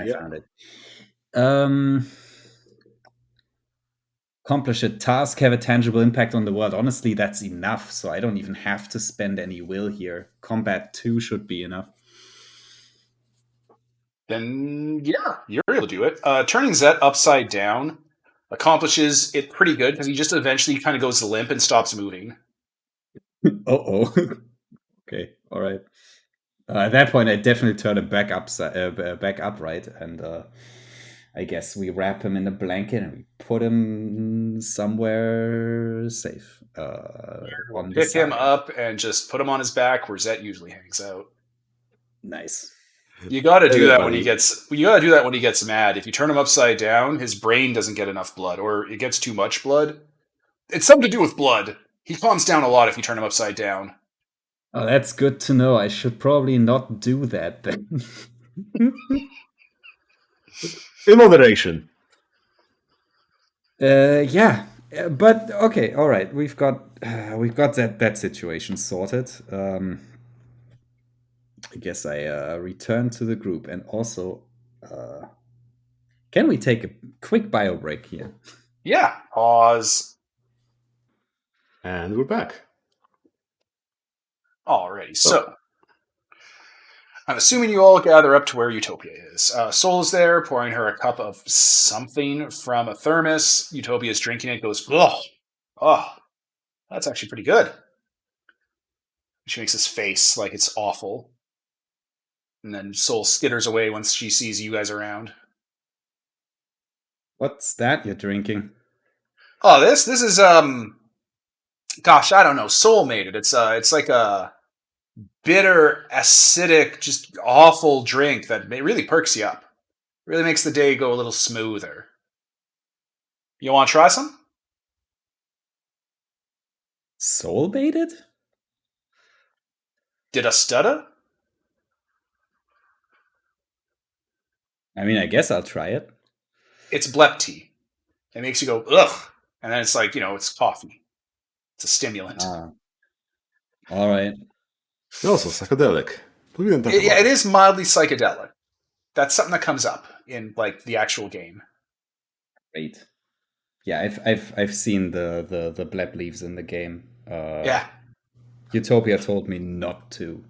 Accomplish a task, have a tangible impact on the world. Honestly, that's enough, so I don't even have to spend any will here. Combat 2 should be enough.
Then, yeah, you're able to do it. Turning Zet upside down accomplishes it pretty good, because he just eventually kind of goes limp and stops moving.
Okay, all right. At that point, I definitely turn it back upright, and I guess we wrap him in a blanket and we put him somewhere safe.
We'll pick him up and just put him on his back where Zet usually hangs out.
Nice.
You got to do that when he gets. You got to do that when he gets mad. If you turn him upside down, his brain doesn't get enough blood, or it gets too much blood. It's something to do with blood. He calms down a lot if you turn him upside down.
Oh, that's good to know. I should probably not do that then.
In moderation.
Yeah, but okay, all right. We've got that situation sorted. I guess I return to the group, and also, can we take a quick bio break here?
Yeah. Pause.
And we're back.
Alrighty. So, I'm assuming you all gather up to where Utopia is. Sol is there, pouring her a cup of something from a thermos. Utopia's drinking it, goes, ugh. Oh, that's actually pretty good. She makes this face like it's awful. And then Sol skitters away once she sees you guys around.
What's that you're drinking?
Oh, this is gosh, I don't know. Sol made it. It's like a bitter, acidic, just awful drink that really perks you up. Really makes the day go a little smoother. You want to try some?
Soul baited?
Did I stutter?
I mean, I guess I'll try it.
It's blep tea. It makes you go, ugh. And then it's like, it's coffee. It's a stimulant.
All right.
Also psychedelic.
It is mildly psychedelic. That's something that comes up in like the actual game.
Great. Yeah, I've seen the blep leaves in the game.
Yeah.
Utopia told me not to.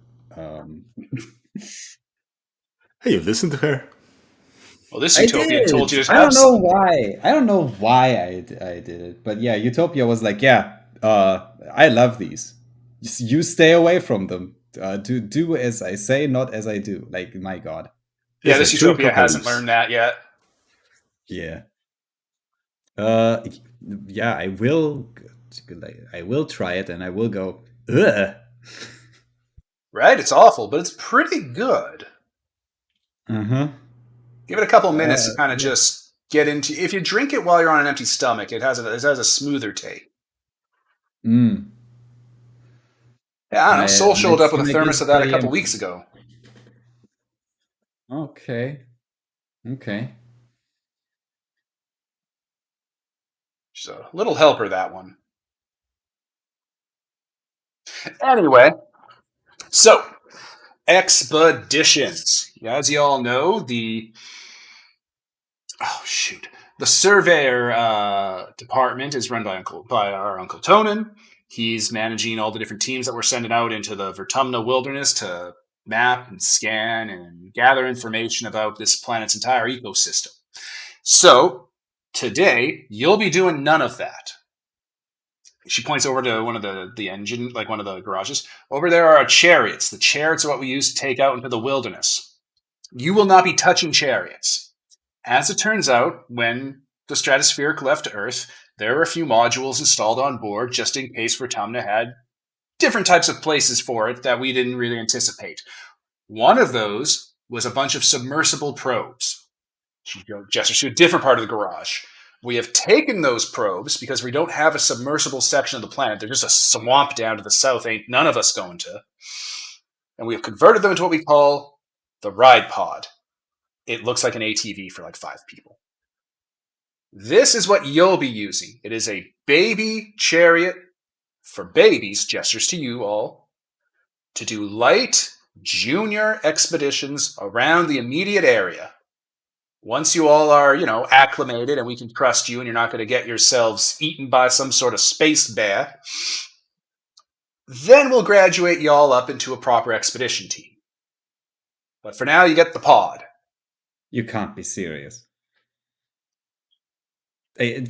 Hey, you listened to her.
Well, this Utopia told you to
have some. I don't know why I did it, but yeah, Utopia was like, yeah, I love these. You stay away from them. Do as I say, not as I do. Like, my God.
Yeah, this Utopia hasn't learned that yet.
Yeah. Yeah, I will I will try it, and I will go, ugh.
Right? It's awful, but it's pretty good.
Uh-huh.
Give it a couple minutes to kind of just get into. If you drink it while you're on an empty stomach, it has a smoother take.
Mm.
Yeah, I don't know. Soul showed up with a
stomach
thermos
is
of that a
pretty
couple
empty.
weeks ago.
Okay.
Just a little helper, that one. Anyway, so expeditions. As you all know, the surveyor department is run by our Uncle Tonin. He's managing all the different teams that we're sending out into the Vertumna wilderness to map and scan and gather information about this planet's entire ecosystem. So today you'll be doing none of that. She points over to one of the engine, like one of the garages. Over there are chariots. The chariots are what we use to take out into the wilderness. You will not be touching chariots. As it turns out, when the stratospheric left Earth, there were a few modules installed on board just in case Vertumna had different types of places for it that we didn't really anticipate. One of those was a bunch of submersible probes. She gestures to a different part of the garage. We have taken those probes because we don't have a submersible section of the planet. They're just a swamp down to the south, ain't none of us going to. And we have converted them into what we call the ride pod. It looks like an ATV for like 5 people. This is what you'll be using. It is a baby chariot for babies, gestures to you all, to do light junior expeditions around the immediate area. Once you all are, acclimated and we can trust you and you're not going to get yourselves eaten by some sort of space bear, then we'll graduate y'all up into a proper expedition team. But for now, you get the pod.
You can't be serious.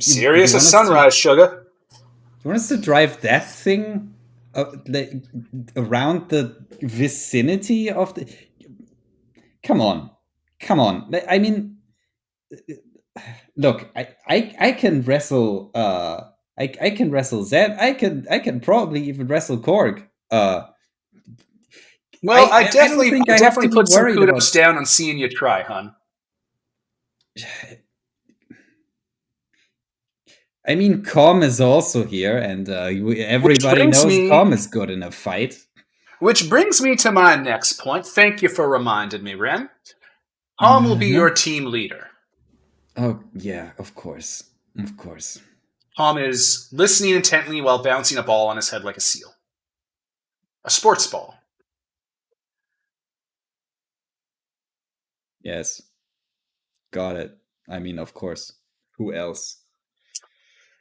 Serious as sunrise, sugar.
You want us to drive that thing around the vicinity of the... Come on. I mean, look, I can wrestle. I can wrestle Zed. I can probably even wrestle Korg.
Well, I definitely put some kudos down on seeing you try, hun.
I mean, Kom is also here, and everybody knows Kom is good in a fight.
Which brings me to my next point. Thank you for reminding me, Ren. Kom will be your team leader.
Oh, yeah, of course.
Kom is listening intently while bouncing a ball on his head like a seal. A sports ball.
Yes. Got it. I mean, of course. Who else?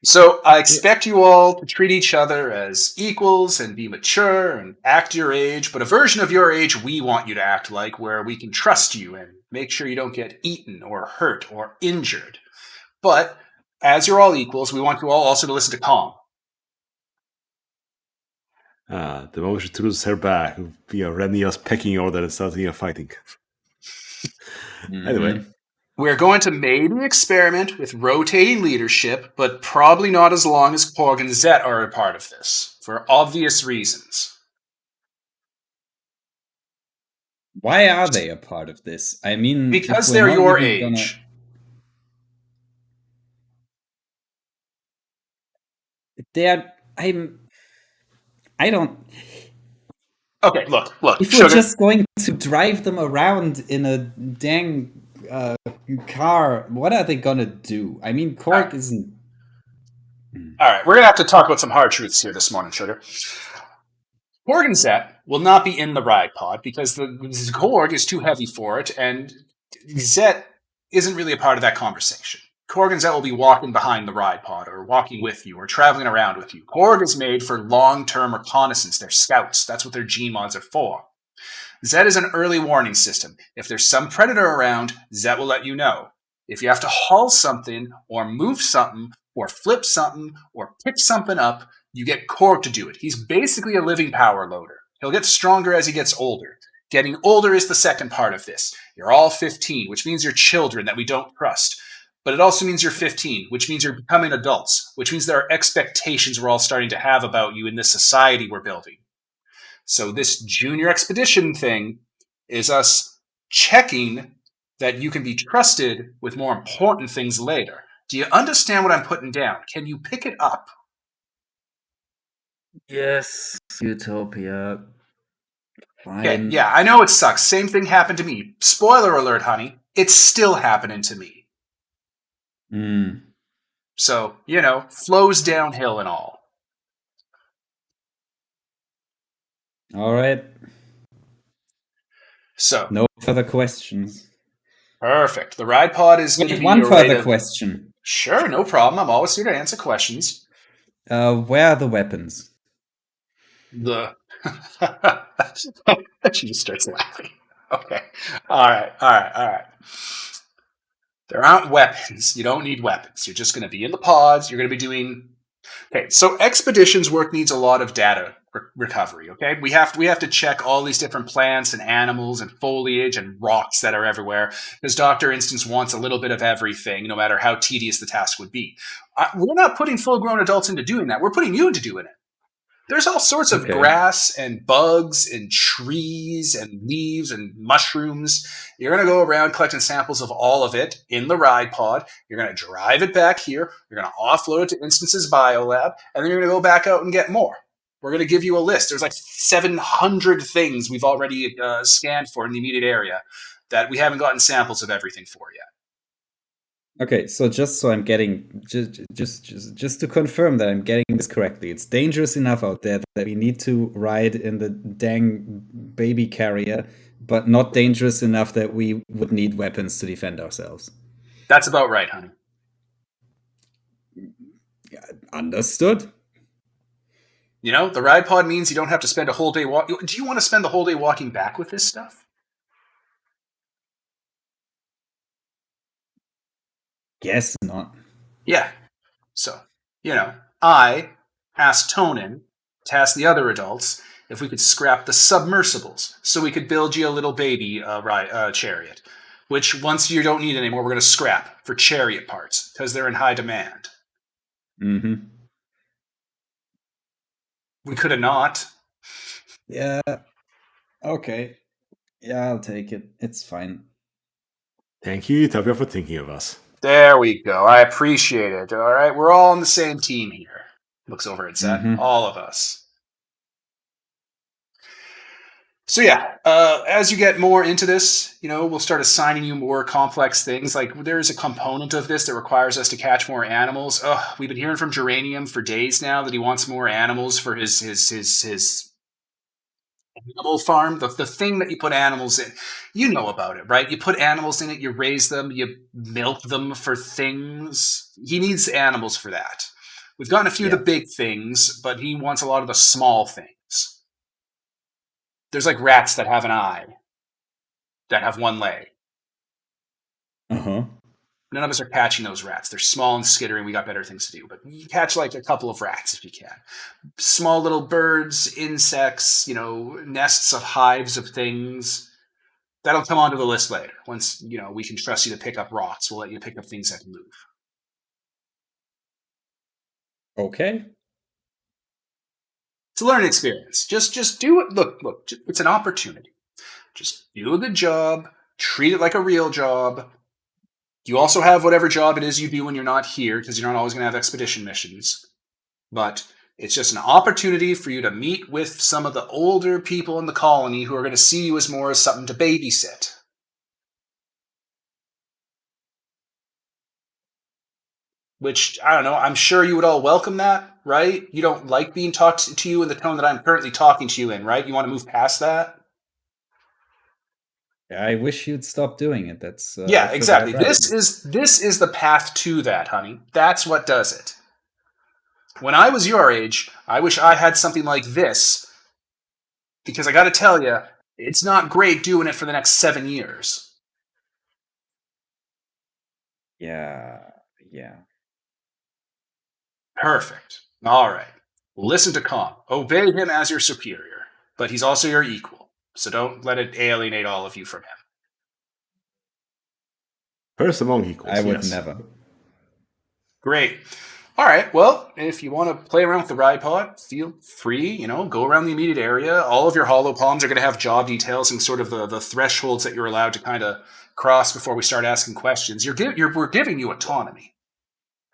So I expect you all to treat each other as equals and be mature and act your age, but a version of your age we want you to act like, where we can trust you and make sure you don't get eaten or hurt or injured. But as you're all equals, we want you all also to listen to Kom.
The moment she throws her back, Renia's pecking order and starting fighting. Anyway.
We're going to maybe experiment with rotating leadership, but probably not as long as Korg and Zet are a part of this, for obvious reasons.
Why are they a part of this? I mean,
because they're your age.
I don't...
Okay, look.
If we're just going to drive them around in a dang car, what are they gonna do? I mean, Korg isn't...
Alright, we're gonna have to talk about some hard truths here this morning, Sugar. Korg and Zet will not be in the ride pod because the Korg is too heavy for it, and Zet isn't really a part of that conversation. Korg and Zet will be walking behind the ride pod, or walking with you, or traveling around with you. Korg is made for long-term reconnaissance. They're scouts. That's what their G-mods are for. Zet is an early warning system. If there's some predator around, Zet will let you know. If you have to haul something, or move something, or flip something, or pick something up, you get Korg to do it. He's basically a living power loader. He'll get stronger as he gets older. Getting older is the second part of this. You're all 15, which means you're children that we don't trust. but it also means you're 15, which means you're becoming adults, which means there are expectations we're all starting to have about you in this society we're building. So this junior expedition thing is us checking that you can be trusted with more important things later. Do you understand what I'm putting down? Can you pick it up?
Yes, Utopia. Fine.
Okay, yeah, I know it sucks. Same thing happened to me. Spoiler alert, honey. It's still happening to me. So, flows downhill and all.
All right.
So,
no further questions.
Perfect. The ride pod is going to be
one
your
further question.
Sure, no problem. I'm always here to answer questions.
Where are the weapons?
She just starts laughing. Okay. All right. There aren't weapons. You don't need weapons. You're just going to be in the pods. You're going to be doing... Okay, so expeditions work needs a lot of data recovery, okay? We have to check all these different plants and animals and foliage and rocks that are everywhere, because Dr. Instance wants a little bit of everything, no matter how tedious the task would be. We're not putting full-grown adults into doing that. We're putting you into doing it. There's all sorts of grass and bugs and trees and leaves and mushrooms. You're going to go around collecting samples of all of it in the ride pod. You're going to drive it back here. You're going to offload it to Instance's biolab, and then you're going to go back out and get more. We're going to give you a list. There's like 700 things we've already scanned for in the immediate area that we haven't gotten samples of everything for yet.
Okay, so just so I'm getting, just to confirm that I'm getting this correctly, it's dangerous enough out there that we need to ride in the dang baby carrier, but not dangerous enough that we would need weapons to defend ourselves.
That's about right, honey.
Understood.
The ride pod means you don't have to spend a whole day walking. Do you want to spend the whole day walking back with this stuff?
Guess not.
Yeah. So, I asked Tonin to ask the other adults if we could scrap the submersibles so we could build you a little baby chariot, which once you don't need anymore, we're going to scrap for chariot parts because they're in high demand.
Mm-hmm.
We could have not.
Yeah. Okay. Yeah, I'll take it. It's fine.
Thank you, Utopia, for thinking of us.
There we go. I appreciate it. All right. We're all on the same team here. Looks over at Zed. Mm-hmm. All of us. So yeah, as you get more into this, we'll start assigning you more complex things. Like there's a component of this that requires us to catch more animals. We've been hearing from Geranium for days now that he wants more animals for his animal farm. The thing that you put animals in, you know about it, right? You put animals in it, you raise them, you milk them for things. He needs animals for that. We've gotten a few of the big things, but he wants a lot of the small things. There's like rats that have an eye, that have one leg.
Uh-huh.
None of us are catching those rats. They're small and skittering. We got better things to do. But you catch like a couple of rats if you can. Small little birds, insects, nests of hives of things. That'll come onto the list later. Once, we can trust you to pick up rocks. We'll let you pick up things that can move.
Okay.
It's a learning experience. Just do it. Look, it's an opportunity. Just do a good job. Treat it like a real job. You also have whatever job it is you do when you're not here, because you're not always going to have expedition missions. But it's just an opportunity for you to meet with some of the older people in the colony who are going to see you as more as something to babysit. Which, I don't know, I'm sure you would all welcome that, right? You don't like being talked to you in the tone that I'm currently talking to you in, right? You want to move past that?
I wish you'd stop doing it. That's
yeah, exactly. This is the path to that, honey. That's what does it. When I was your age, I wish I had something like this, because I got to tell you, it's not great doing it for the next 7 years.
Yeah.
Perfect. All right. Listen to Kom. Obey him as your superior, but he's also your equal. So don't let it alienate all of you from him.
First among equals.
I would never.
Great. All right. Well, if you want to play around with the ride pod, feel free. Go around the immediate area. All of your hollow palms are going to have job details and sort of the thresholds that you're allowed to kind of cross before we start asking questions. We're giving you autonomy.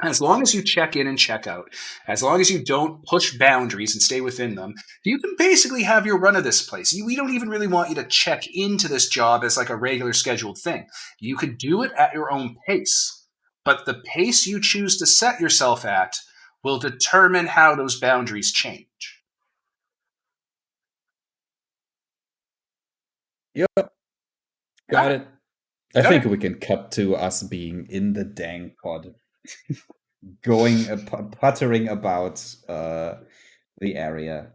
As long as you check in and check out, as long as you don't push boundaries and stay within them, you can basically have your run of this place. We don't even really want you to check into this job as like a regular scheduled thing. You could do it at your own pace. But the pace you choose to set yourself at will determine how those boundaries change.
Yep, got
Yeah.
it. I think we can cut to us being in the dang pod, going puttering about the area.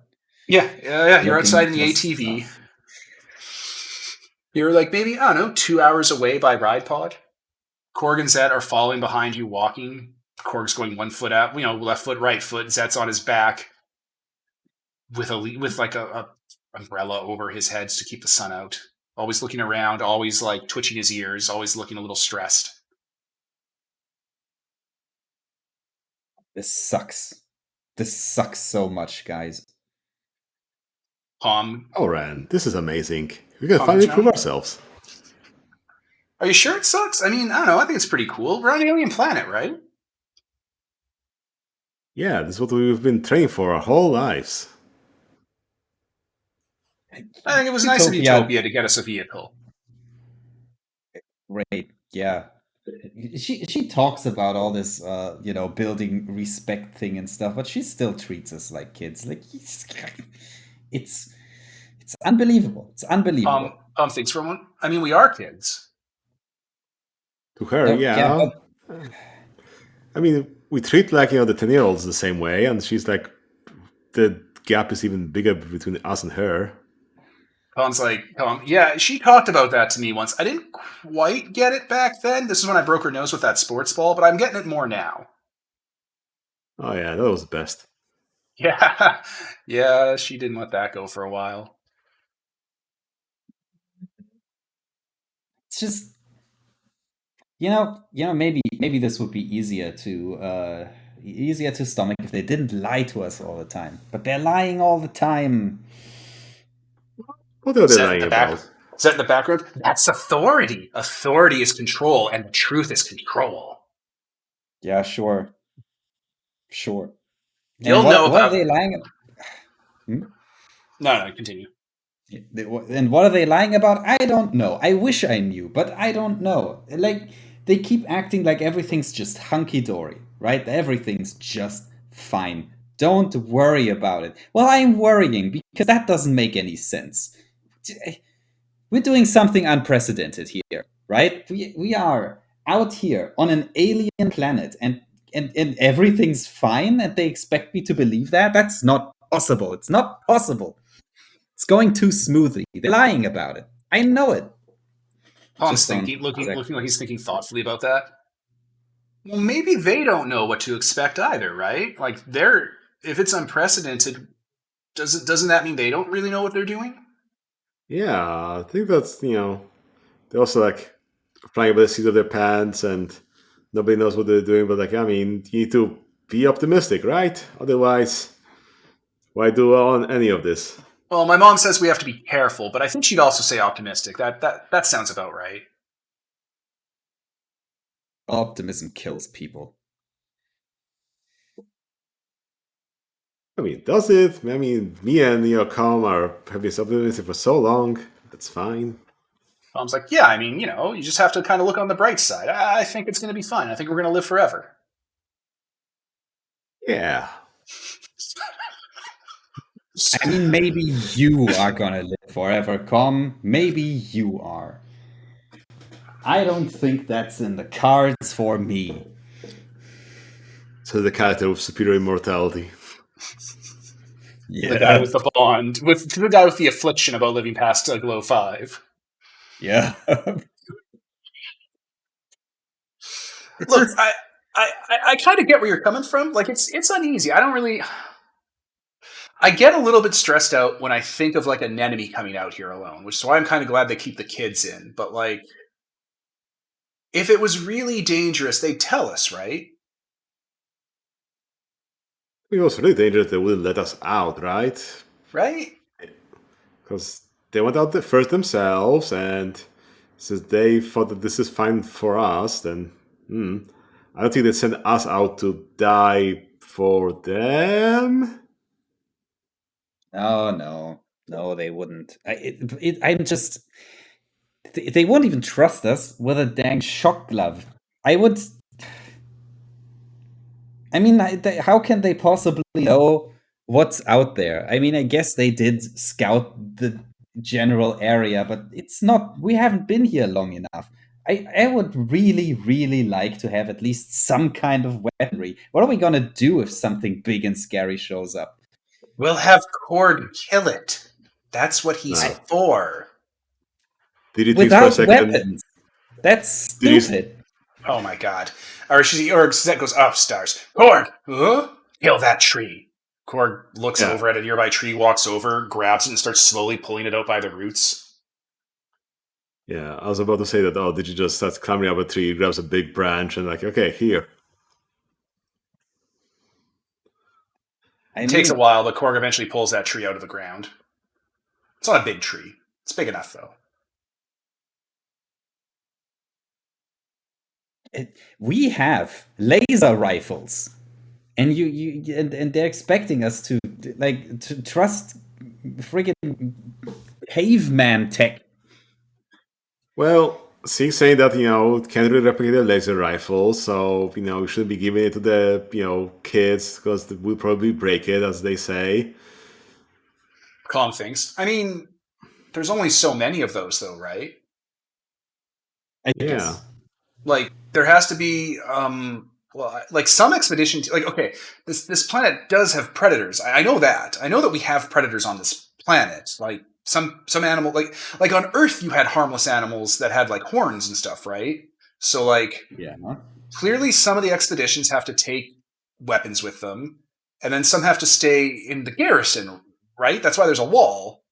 Yeah. You're outside in the ATV.
Stuff.
You're like maybe, I don't know, 2 hours away by ride pod. Korg and Zet are following behind you, walking. Korg's going 1 foot out, left foot, right foot. Zet's on his back with like a umbrella over his head to keep the sun out. Always looking around, always like twitching his ears, always looking a little stressed.
This sucks. This sucks so much, guys.
Oh, Ran, this is amazing. We can finally prove ourselves.
Are you sure it sucks? I mean, I don't know. I think it's pretty cool. We're on an alien planet, right?
Yeah, this is what we've been training for our whole lives.
I think it was nice of Utopia to get us a vehicle.
Right, yeah. She talks about all this, building respect thing and stuff, but she still treats us like kids. Like, it's unbelievable. It's unbelievable.
Thanks for one. I mean, we are kids.
To her, yeah. I mean, we treat like the 10-year-olds the same way, and she's like, the gap is even bigger between us and her.
Tom's like, yeah, she talked about that to me once. I didn't quite get it back then. This is when I broke her nose with that sports ball, but I'm getting it more now.
Oh yeah, that was the best.
Yeah, she didn't let that go for a while.
It's just, maybe this would be easier to stomach if they didn't lie to us all the time. But they're lying all the time.
What are they lying about?
Is that in the background? That's authority. Authority is control, and the truth is control.
Yeah, sure.
You'll know about...
What are they lying about?
No, continue.
And what are they lying about? I don't know. I wish I knew, but I don't know. Like, they keep acting like everything's just hunky-dory, right? Everything's just fine. Don't worry about it. Well, I'm worrying because that doesn't make any sense. We're doing something unprecedented here, right? We are out here on an alien planet and everything's fine and they expect me to believe that? That's not possible. It's not possible. It's going too smoothly. They're lying about it. I know it.
Tom's thinking, looking like he's thinking thoughtfully about that. Well, maybe they don't know what to expect either, right? Like, if it's unprecedented, doesn't that mean they don't really know what they're doing?
Yeah, I think that's, they're also like flying by the seat of their pants and nobody knows what they're doing. But like, I mean, you need to be optimistic, right? Otherwise, why do any of this?
Well, my mom says we have to be careful, but I think she'd also say optimistic. That sounds about right.
Optimism kills people.
I mean, does it? I mean, me and Kom have been optimistic for so long. That's fine.
Mom's like, yeah, I mean, you just have to kind of look on the bright side. I think it's going to be fine. I think we're going to live forever.
Yeah.
I mean, maybe you are going to live forever, Kom. Maybe you are. I don't think that's in the cards for me.
So the character with superior immortality.
Yeah. The guy with the bond, the guy with the affliction about living past Glow 5.
Yeah.
Look, I kind of get where you're coming from. Like, it's uneasy. I get a little bit stressed out when I think of like an enemy coming out here alone, which is why I'm kind of glad they keep the kids in. But like, if it was really dangerous, they'd tell us, right?
It was really dangerous they wouldn't let us out, right?
right?
Because they went out first themselves, and since they thought that this is fine for us, then I don't think they sent us out to die for them.
Oh no, they wouldn't. I'm just. They won't even trust us with a dang shock glove. I would. I mean, how can they possibly know what's out there? I mean, I guess they did scout the general area, but it's not. We haven't been here long enough. I would really, really like to have at least some kind of weaponry. What are we gonna do if something big and scary shows up?
We'll have Cord kill it. That's what he's
No.
for.
Did you think for a
Without
second?
weapons. That's
Did you?
stupid.
Oh my god. Or Zet goes up stars. Cord! Huh? Kill that tree. Cord looks
Yeah.
over at a nearby tree, walks over, grabs it, and starts slowly pulling it out by the roots.
Yeah, I was about to say that. Oh, did you just start climbing up a tree, grabs a big branch, and like, okay, here.
It takes a while, but Korg eventually pulls that tree out of the ground. It's not a big tree. It's big enough, though.
We have laser rifles, and and they're expecting us to trust friggin' caveman tech.
Well, she's saying that it can't really replicate a laser rifle, so we shouldn't be giving it to the kids because we'll probably break it, as they say.
Calm things. I mean, there's only so many of those, though, right?
I
Yeah.
guess.
Like, there has to be, like some expedition. Like, okay, this planet does have predators. I know that. I know that we have predators on this planet. Like some animal, like on Earth, you had harmless animals that had like horns and stuff, right? So like,
Yeah.
clearly, some of the expeditions have to take weapons with them, and then some have to stay in the garrison, right? That's why there's a wall.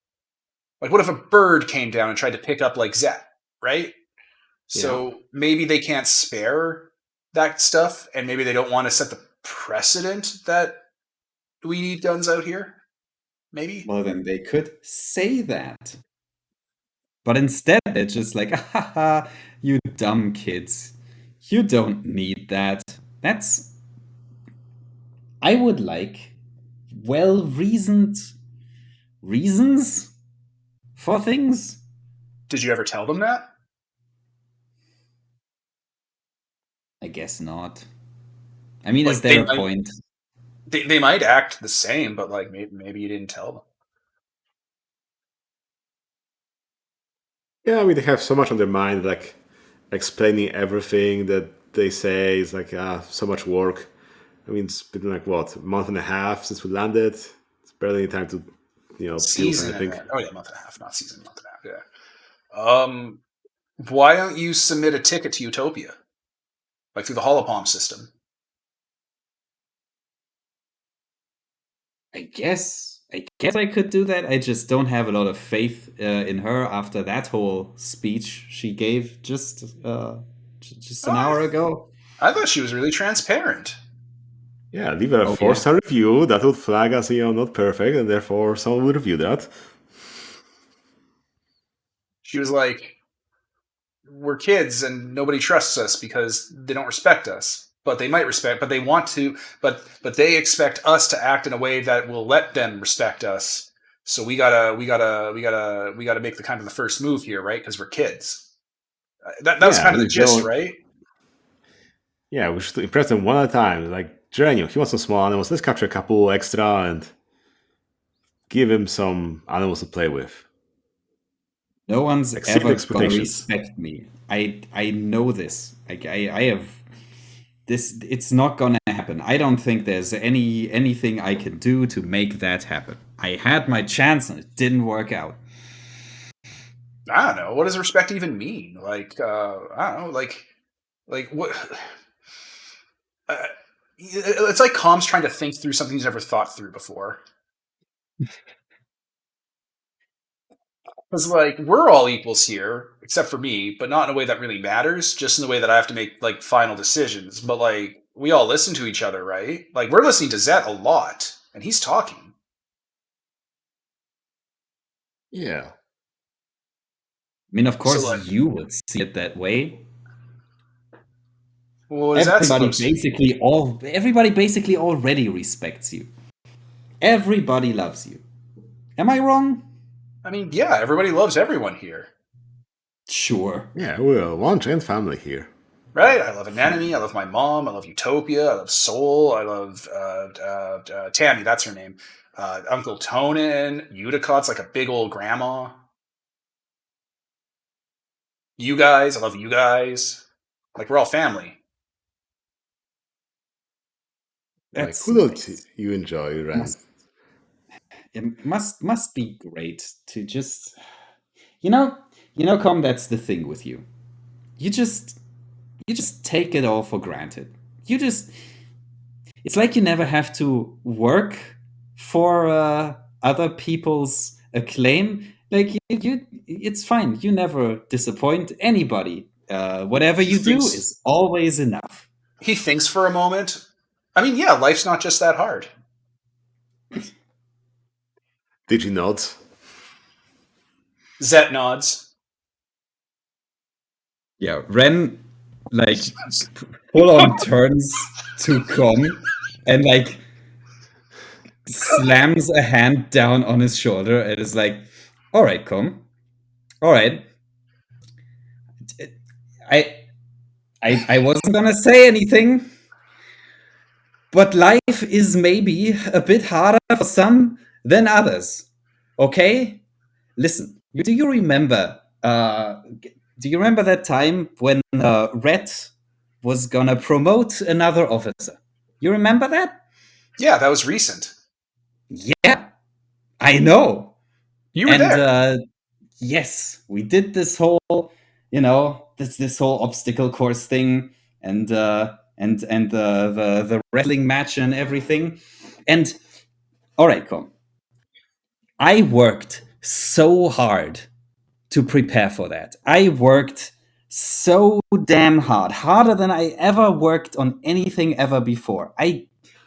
Like, what if a bird came down and tried to pick up like Zet, right? So maybe they can't spare that stuff, and maybe they don't want to set the precedent that we need guns out here. Maybe.
Well, then they could say that. But instead, they're just like, haha, you dumb kids. You don't need that. I would like well-reasoned reasons for things.
Did you ever tell them that?
I guess not. I mean,
Like,
is there a point?
They might act the same, but like maybe you didn't tell them.
Yeah, I mean, they have so much on their mind, like explaining everything that they say is like so much work. I mean, it's been like what, a month and a half since we landed. It's barely any time to deal with
Season.
anything.
Oh yeah, month and a half, not season. Month and a half. Yeah. Why don't you submit a ticket to Utopia, like through the Holopalm system?
I guess I could do that. I just don't have a lot of faith in her after that whole speech she gave just an hour ago.
I thought she was really transparent.
Yeah, leave a 4-star review. That would flag as not perfect, and therefore someone would review that.
She was like, "We're kids, and nobody trusts us because they don't respect us. But they might respect, but they want to. But they expect us to act in a way that will let them respect us. So we gotta make the kind of the first move here, right? Because we're kids. That was kind of the gist, right?
Yeah, we should impress them one at a time. Like, Geronimo, he wants some small animals. Let's capture a couple extra and give him some animals to play with.
No one's ever gonna respect me. I know this. I have this. It's not gonna happen. I don't think there's anything I can do to make that happen. I had my chance and it didn't work out.
I don't know. What does respect even mean? Like, I don't know. Like what? It's like Com's trying to think through something he's never thought through before. Because like we're all equals here, except for me, but not in a way that really matters. Just in the way that I have to make like final decisions. But like we all listen to each other, right? Like, we're listening to Zet a lot, and he's talking.
Yeah.
I mean, of course,
So, like,
you would see it that way.
what is that
Everybody
supposed to mean?
everybody basically already respects you. Everybody loves you. Am I wrong?
I mean, yeah, everybody loves everyone here.
Sure.
Yeah, we're a lunch and family here.
Right? I love Anemone. I love my mom. I love Utopia. I love Soul. I love Tammy. That's her name. Uncle Tonin. Uticott's like a big old grandma. You guys. I love you guys. Like, we're all family.
Like,
That's
who don't
nice.
you enjoy, Ren?
It must be great to just you know Kom, that's the thing with you. You just take it all for granted. You just it's like you never have to work for other people's acclaim. Like it's fine. You never disappoint anybody. Whatever
He
you do
thinks.
is always enough.
He thinks for a moment. I mean, yeah, life's not just that hard.
Digi nods.
Zet nods.
Yeah, Ren like full on turns to Kom and like slams a hand down on his shoulder and is like, "All right, Kom. All right. I I wasn't gonna say anything, but life is maybe a bit harder for some than others. Okay? Listen, do you remember? Do you remember that time when Red was gonna promote another officer? You remember that?
Yeah, that was recent.
Yeah, I know.
You were
And
there.
yes, we did this whole, this whole obstacle course thing, and the wrestling match and everything. And all right, Kom, I worked so hard to prepare for that. I worked so damn hard, harder than I ever worked on anything ever before. I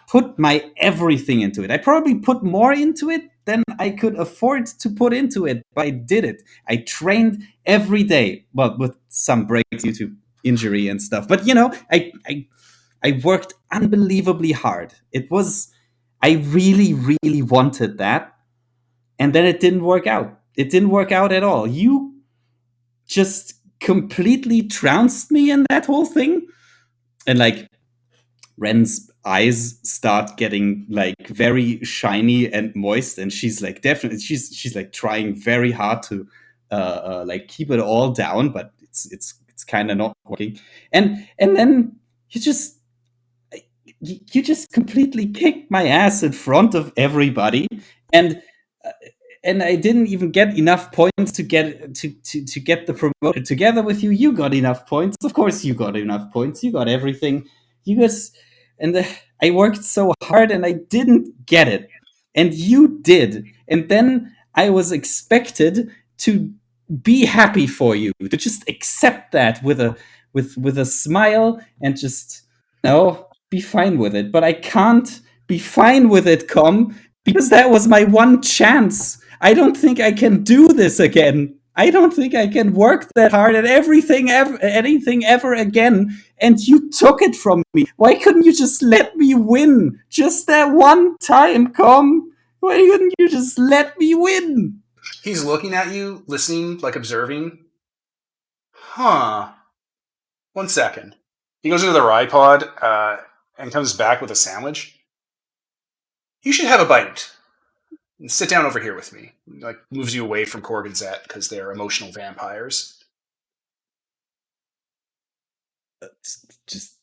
put my everything into it. I probably put more into it than I could afford to put into it, but I did it. I trained every day, well, with some breaks due to injury and stuff. But I worked unbelievably hard. I really, really wanted that, and then it didn't work out. It didn't work out at all. You just completely trounced me in that whole thing. And like Ren's eyes start getting like very shiny and moist, and she's like definitely she's like trying very hard to like keep it all down, but it's kind of not working. And then you just you just completely kicked my ass in front of everybody, and uh, and I didn't even get enough points to get to get the promotion together with you. You got enough points, of course. You got enough points. You got everything. You guys, and I worked so hard and I didn't get it, and you did. And then I was expected to be happy for you, to just accept that with a with a smile and just no, be fine with it. But I can't be fine with it, Kom, because that was my one chance. I don't think I can do this again. I don't think I can work that hard at anything ever again. And you took it from me. Why couldn't you just let me win? Just that one time, Kom. Why couldn't you just let me win?
He's looking at you, listening, like observing. Huh. 1 second. He goes into the ride pod and comes back with a sandwich. You should have a bite. And sit down over here with me. Like, moves you away from Korg and Zet because they're emotional vampires.
Just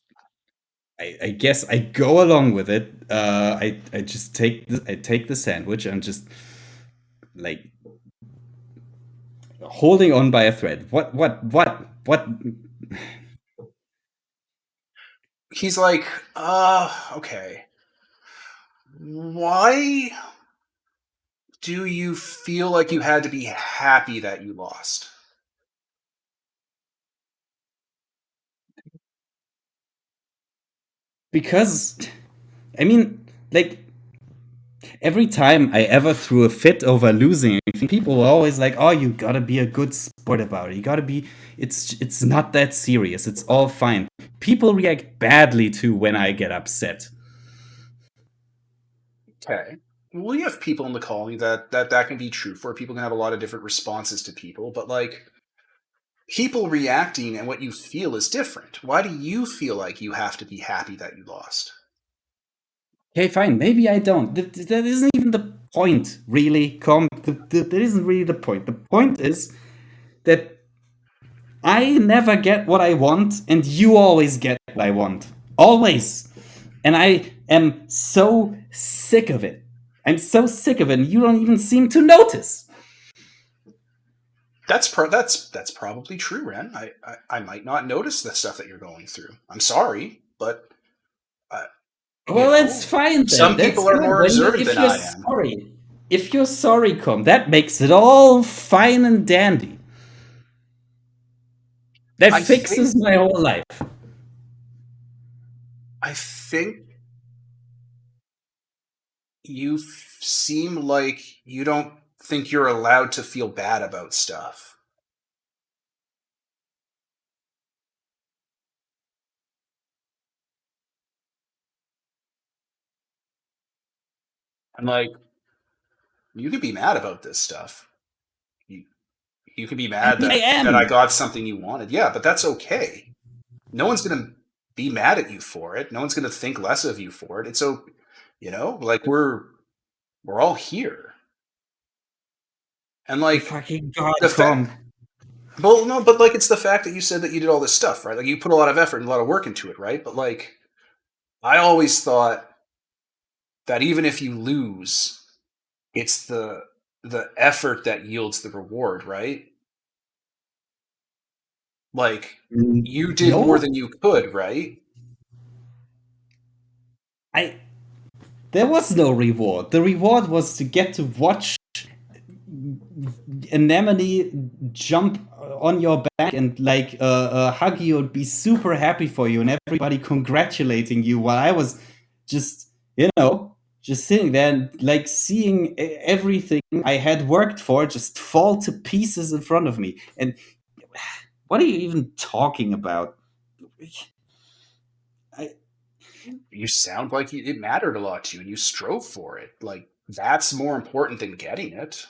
I guess I go along with it. I just take the sandwich and just like holding on by a thread. What?
He's like, okay. Why do you feel like you had to be happy that you lost?
because, I mean, like, every time I ever threw a fit over losing, people were always like, "Oh, you gotta be a good sport about it. You gotta be. It's not that serious. It's all fine." People react badly to when I get upset.
Okay. Well, you have people in the colony that can be true for. People can have a lot of different responses to people, but like people reacting and what you feel is different. Why do you feel like you have to be happy that you lost?
Okay, fine. Maybe I don't. That isn't even the point, really. That isn't really the point. The point is that I never get what I want, and you always get what I want. Always. And I am so sick of it. I'm so sick of it, and you don't even seem to notice.
That's that's probably true, Ren. I might not notice the stuff that you're going through. I'm sorry, but uh,
Well, it's fine then.
some
That's
people are
good.
more observant
If
than
you're
I am.
sorry, if you're sorry, Com, that makes it all fine and dandy. That
I think
fixes my whole life.
I think you seem like you don't think you're allowed to feel bad about stuff. And like you could be mad about this stuff. You you could be
I
mad
mean, I
that I
am.
got something you wanted. Yeah, but that's okay. No one's gonna be mad at you for it. No one's gonna think less of you for it. It's so like we're all here. And
My
like
fucking God,
the fact
Com.
well, no, but like it's the fact that you said that you did all this stuff, right? Like you put a lot of effort and a lot of work into it, right? But like I always thought that even if you lose, it's the effort that yields the reward, right? Like you did more
No,
than you could, right?
I. There was no reward. The reward was to get to watch anemone jump on your back and like hug you and be super happy for you and everybody congratulating you while I was just just sitting there and like seeing everything I had worked for just fall to pieces in front of me. And what are you even talking about? I,
You sound like it mattered a lot to you and you strove for it. Like that's more important than getting it.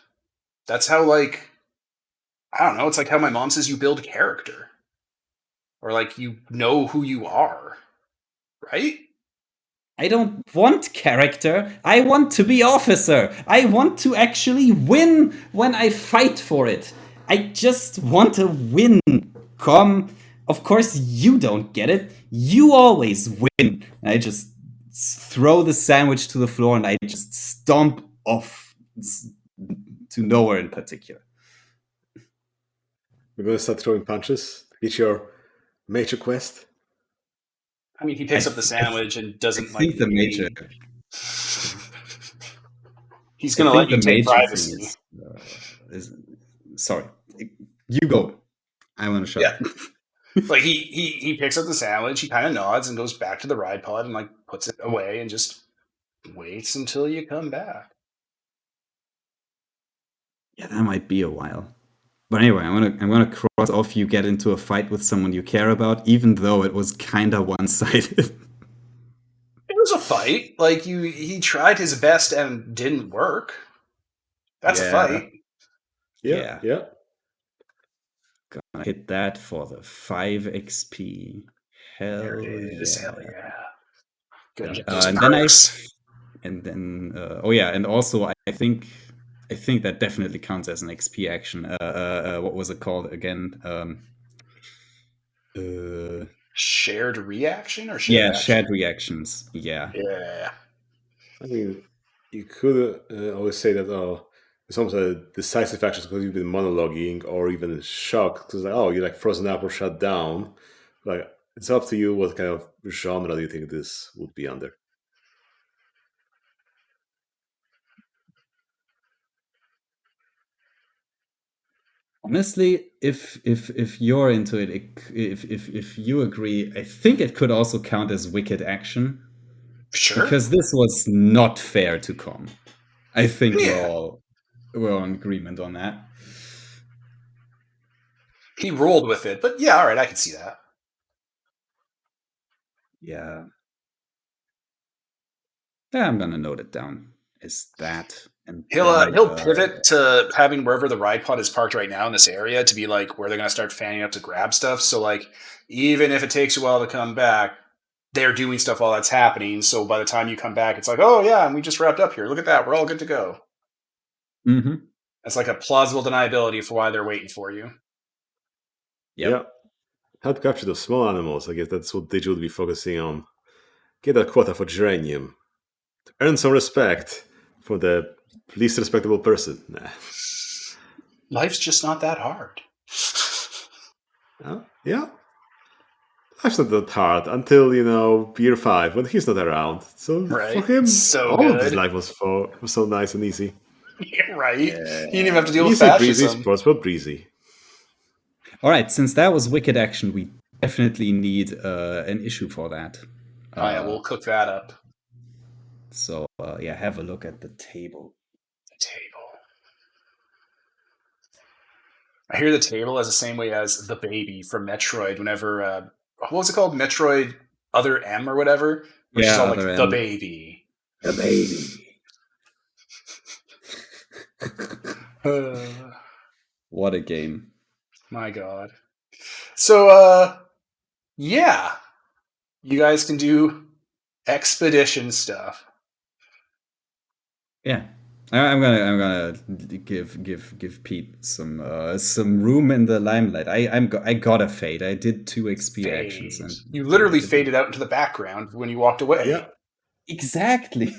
That's how like I don't know, it's like how my mom says you build character or like you know who you are, right?
I don't want character. I want to be officer. I want to actually win when I fight for it. I just want to win. Come. Of course, you don't get it. You always win. I just throw the sandwich to the floor and I just stomp off to nowhere in particular.
We're gonna start throwing punches. It's your major quest.
I mean, he
I,
picks up the sandwich and
I
doesn't like
think the major.
maybe he's
I
gonna let
think
you
the
take
major thing
privacy.
is sorry. You go. I want to shut
Yeah.
up.
Like he picks up the sandwich, he kind of nods and goes back to the ride pod and like puts it away and just waits until you come back.
Yeah, that might be a while. But anyway, I'm gonna cross off you get into a fight with someone you care about, even though it was kinda one-sided.
It was a fight. Like he tried his best and didn't work. That's a
Yeah.
fight.
Yeah,
Yeah.
yeah.
Gonna hit that for the 5 XP.
There
Hell
it is.
yeah.
Hell yeah. Gonna
Yeah.
get those
And then
perks.
oh yeah, and also I think that definitely counts as an XP action. What was it called again?
Shared reaction or shared
Yeah,
action?
shared reactions. Yeah.
Yeah.
I mean, you could always say that, it's almost a decisive action because you've been monologuing or even shocked because, like, oh, you're like frozen up or shut down. Like, it's up to you what kind of genre do you think this would be under.
Honestly, if you're into it, if you agree, I think it could also count as wicked action
Sure.
because this was not fair to Kom. I think
Yeah.
we're all in agreement on that.
He rolled with it, but yeah, all right, I can see that.
Yeah. Yeah, I'm gonna note it down. Is that and then
He'll pivot to having wherever the ride pod is parked right now in this area to be like where they're gonna start fanning up to grab stuff. So like even if it takes a while to come back, they're doing stuff while that's happening. So by the time you come back, it's like, oh yeah, and we just wrapped up here. Look at that, we're all good to go.
Mm-hmm.
That's like a plausible deniability for why they're waiting for you.
Yep.
Yeah. How to capture those small animals. I guess that's what Digi would be focusing on. Get a quota for geranium. Earn some respect for the least respectable person. Nah.
Life's just not that hard.
Yeah. Life's not that hard until, year 5 when he's not around. So for
Right?
him,
So
all of his
good.
life was so nice and easy.
Right?
Yeah.
He didn't even have to deal with
Easy breezy,
fascism.
sports but breezy.
All right, since that was wicked action, we definitely need an issue for that.
Oh yeah, we'll cook that up.
So yeah, have a look at the table.
Table. I hear the table as the same way as the baby from Metroid. Whenever what was it called? Metroid Other M or whatever. Where she's all like
Other
the
M.
baby.
The baby. What a game.
My God. So yeah. You guys can do expedition stuff.
Yeah. I'm gonna give Pete some room in the limelight. I got a fade. I did 2 XP
Fade.
actions, and
You literally faded out into the background when you walked away.
Yeah.
exactly.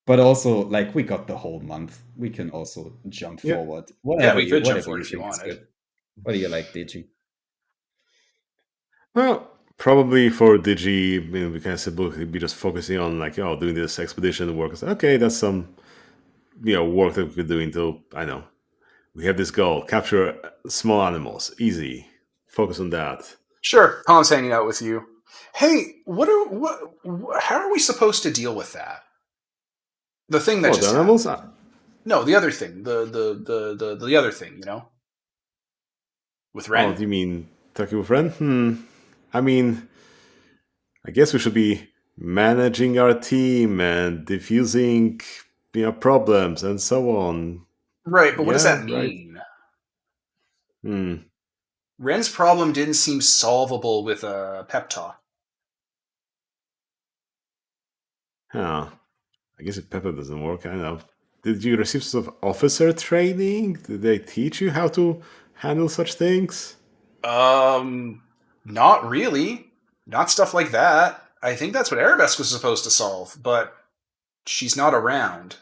But also, like, we got the whole month. We can also jump
Yeah.
forward.
Yeah, we could jump
whatever
forward
you
if you
think is
wanted.
good. What do you like, Digi?
Well, probably for Digi, we can simply be just focusing on doing this expedition work. Okay, that's some work that we could do until we have this goal: capture small animals. Easy. Focus on that.
Sure, Tom's hanging out with you. Hey, how are we supposed to deal with that? The thing that
Oh,
just
the animals.
happened. No, the other thing. The other thing, with
Oh,
Ren.
do you mean talking with Ren? I mean, I guess we should be managing our team and diffusing, problems and so on.
Right, but what does
Yeah,
that
right.
mean?
Hmm.
Ren's problem didn't seem solvable with a pep talk.
Huh. I guess if Pepper doesn't work, I don't know. Did you receive sort of officer training? Did they teach you how to handle such things?
Not really. Not stuff like that. I think that's what Arabesque was supposed to solve, but she's not around.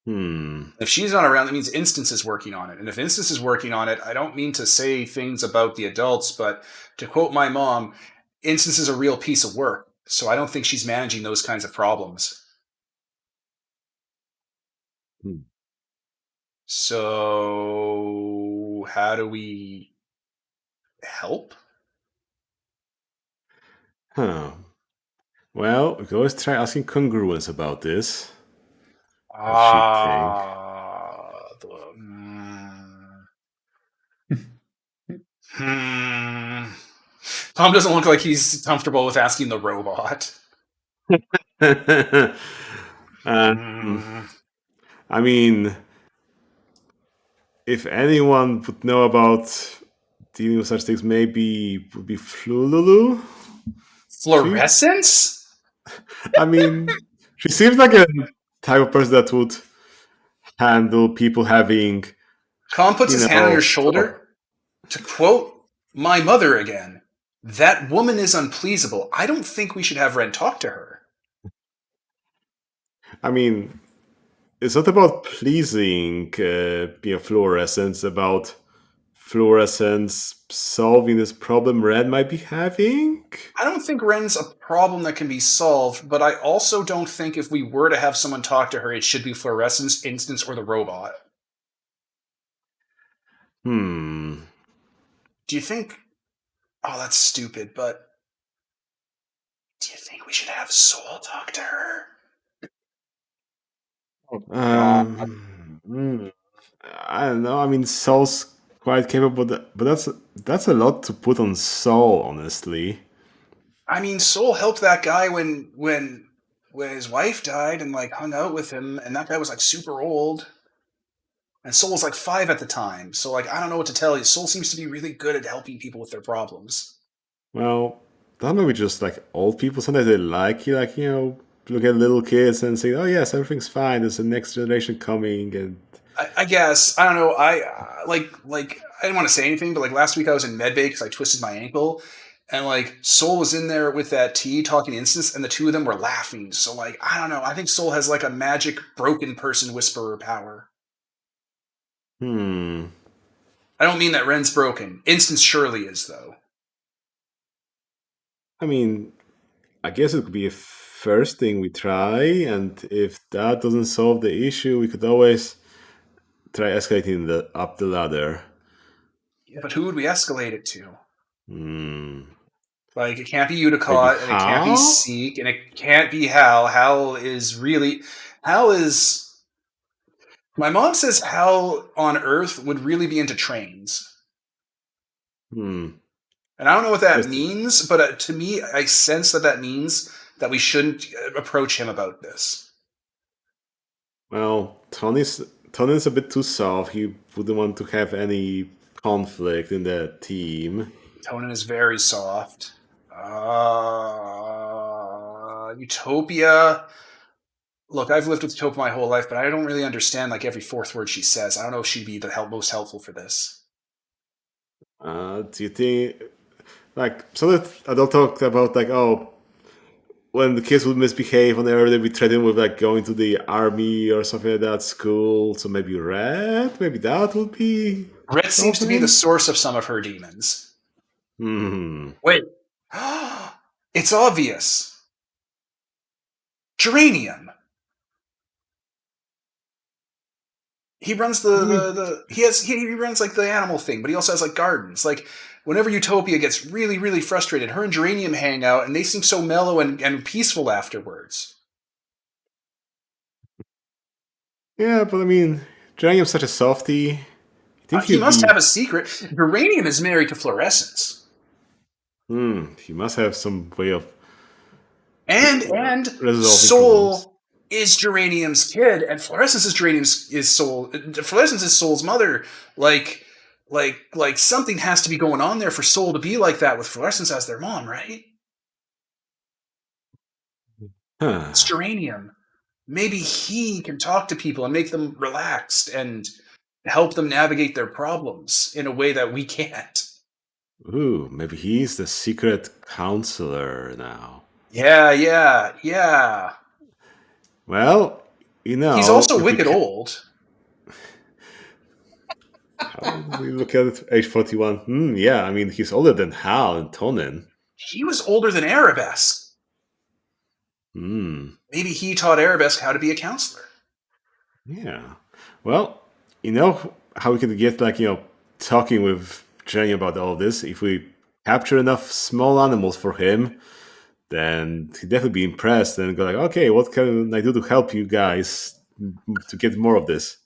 If she's not around, that means Instance is working on it. And if Instance is working on it, I don't mean to say things about the adults, but to quote my mom, Instance is a real piece of work. So I don't think she's managing those kinds of problems. So how do we help?
Huh. Well, we can always try asking Congruence about this. What she think?
Tom doesn't look like he's comfortable with asking the robot.
I mean, if anyone would know about dealing with such things, maybe it would be Flululu.
Fluorescence?
I mean, she seems like a type of person that would handle people having.
Tom puts his hand on your shoulder. To quote my mother again, that woman is unpleasable. I don't think we should have Ren talk to her.
I mean, it's not about pleasing fluorescence, about fluorescence solving this problem Ren might be having?
I don't think Ren's a problem that can be solved, but I also don't think if we were to have someone talk to her, it should be fluorescence, instance, or the robot.
Hmm.
Do you think... Oh, that's stupid, but... Do you think we should have Soul talk to her?
Hmm. I don't know. I mean, Soul's quite capable, but that's a lot to put on Soul, honestly.
I mean, Soul helped that guy when his wife died and like hung out with him, and that guy was like super old. And Soul was like 5 at the time, so like I don't know what to tell you. Soul seems to be really good at helping people with their problems.
Well, that might be just like old people. Sometimes they like look at little kids and say, "Oh yes, everything's fine. There's the next generation coming." And
I guess I don't know. I like I didn't want to say anything, but like last week I was in medbay because I twisted my ankle, and like Soul was in there with that T talking to Instance, and the two of them were laughing. So like I don't know. I think Soul has like a magic broken person whisperer power.
hmm.
I don't mean that Ren's broken. Instance surely is though.
I mean, I guess it could be a first thing we try, and if that doesn't solve the issue, we could always try escalating up the ladder.
Yeah, but who would we escalate it to?
Hmm.
Like, it can't be
Maybe
Unicott, and it can't be
Hal?
Seek, and it can't be Hal. Hal is... My mom says Hal on Earth would really be into trains.
Hmm.
And I don't know what that
Interesting.
means, but to me, I sense that means that we shouldn't approach him about this.
Well, Tony's a bit too soft. He wouldn't want to have any conflict in the team.
Tonin is very soft. Utopia... Look, I've lived with Utopia my whole life, but I don't really understand like every fourth word she says. I don't know if she'd be the most helpful for this.
Do you think, like, so that adult talked about, like, oh, when the kids would misbehave on the earth, they'd be threatened with, like, going to the army or something like that, school. So maybe Red? Maybe that would be
Red seems to be the
something?
source of some of her demons.
Hmm.
Wait. It's obvious. Geranium. He runs he runs like the animal thing, but he also has like gardens. Like whenever Utopia gets really, really frustrated, her and Geranium hang out and they seem so mellow and peaceful afterwards.
Yeah, but I mean, Geranium's such a softie. I think
He
he'd
must
be.
have a secret. Geranium is married to Fluorescence.
He must have some way of
And
resolving problems.
Soul is Geranium's kid, and Fluorescence is Fluorescence is Soul's mother. Like something has to be going on there for Soul to be like that with Fluorescence as their mom, right?
Huh.
It's Geranium. Maybe he can talk to people and make them relaxed and help them navigate their problems in a way that we can't.
Ooh, maybe he's the secret counselor now.
Yeah.
Well,
He's also
if we
wicked
can,
old.
how do we look at it? Age 41. Yeah, I mean, he's older than Hal and Tonin.
He was older than Arabesque.
Hmm.
Maybe he taught Arabesque how to be a counselor.
Yeah. Well, you know how we could get, like, talking with Jenny about all this? If we capture enough small animals for him, then he'd definitely be impressed and go like, okay, what can I do to help you guys to get more of this?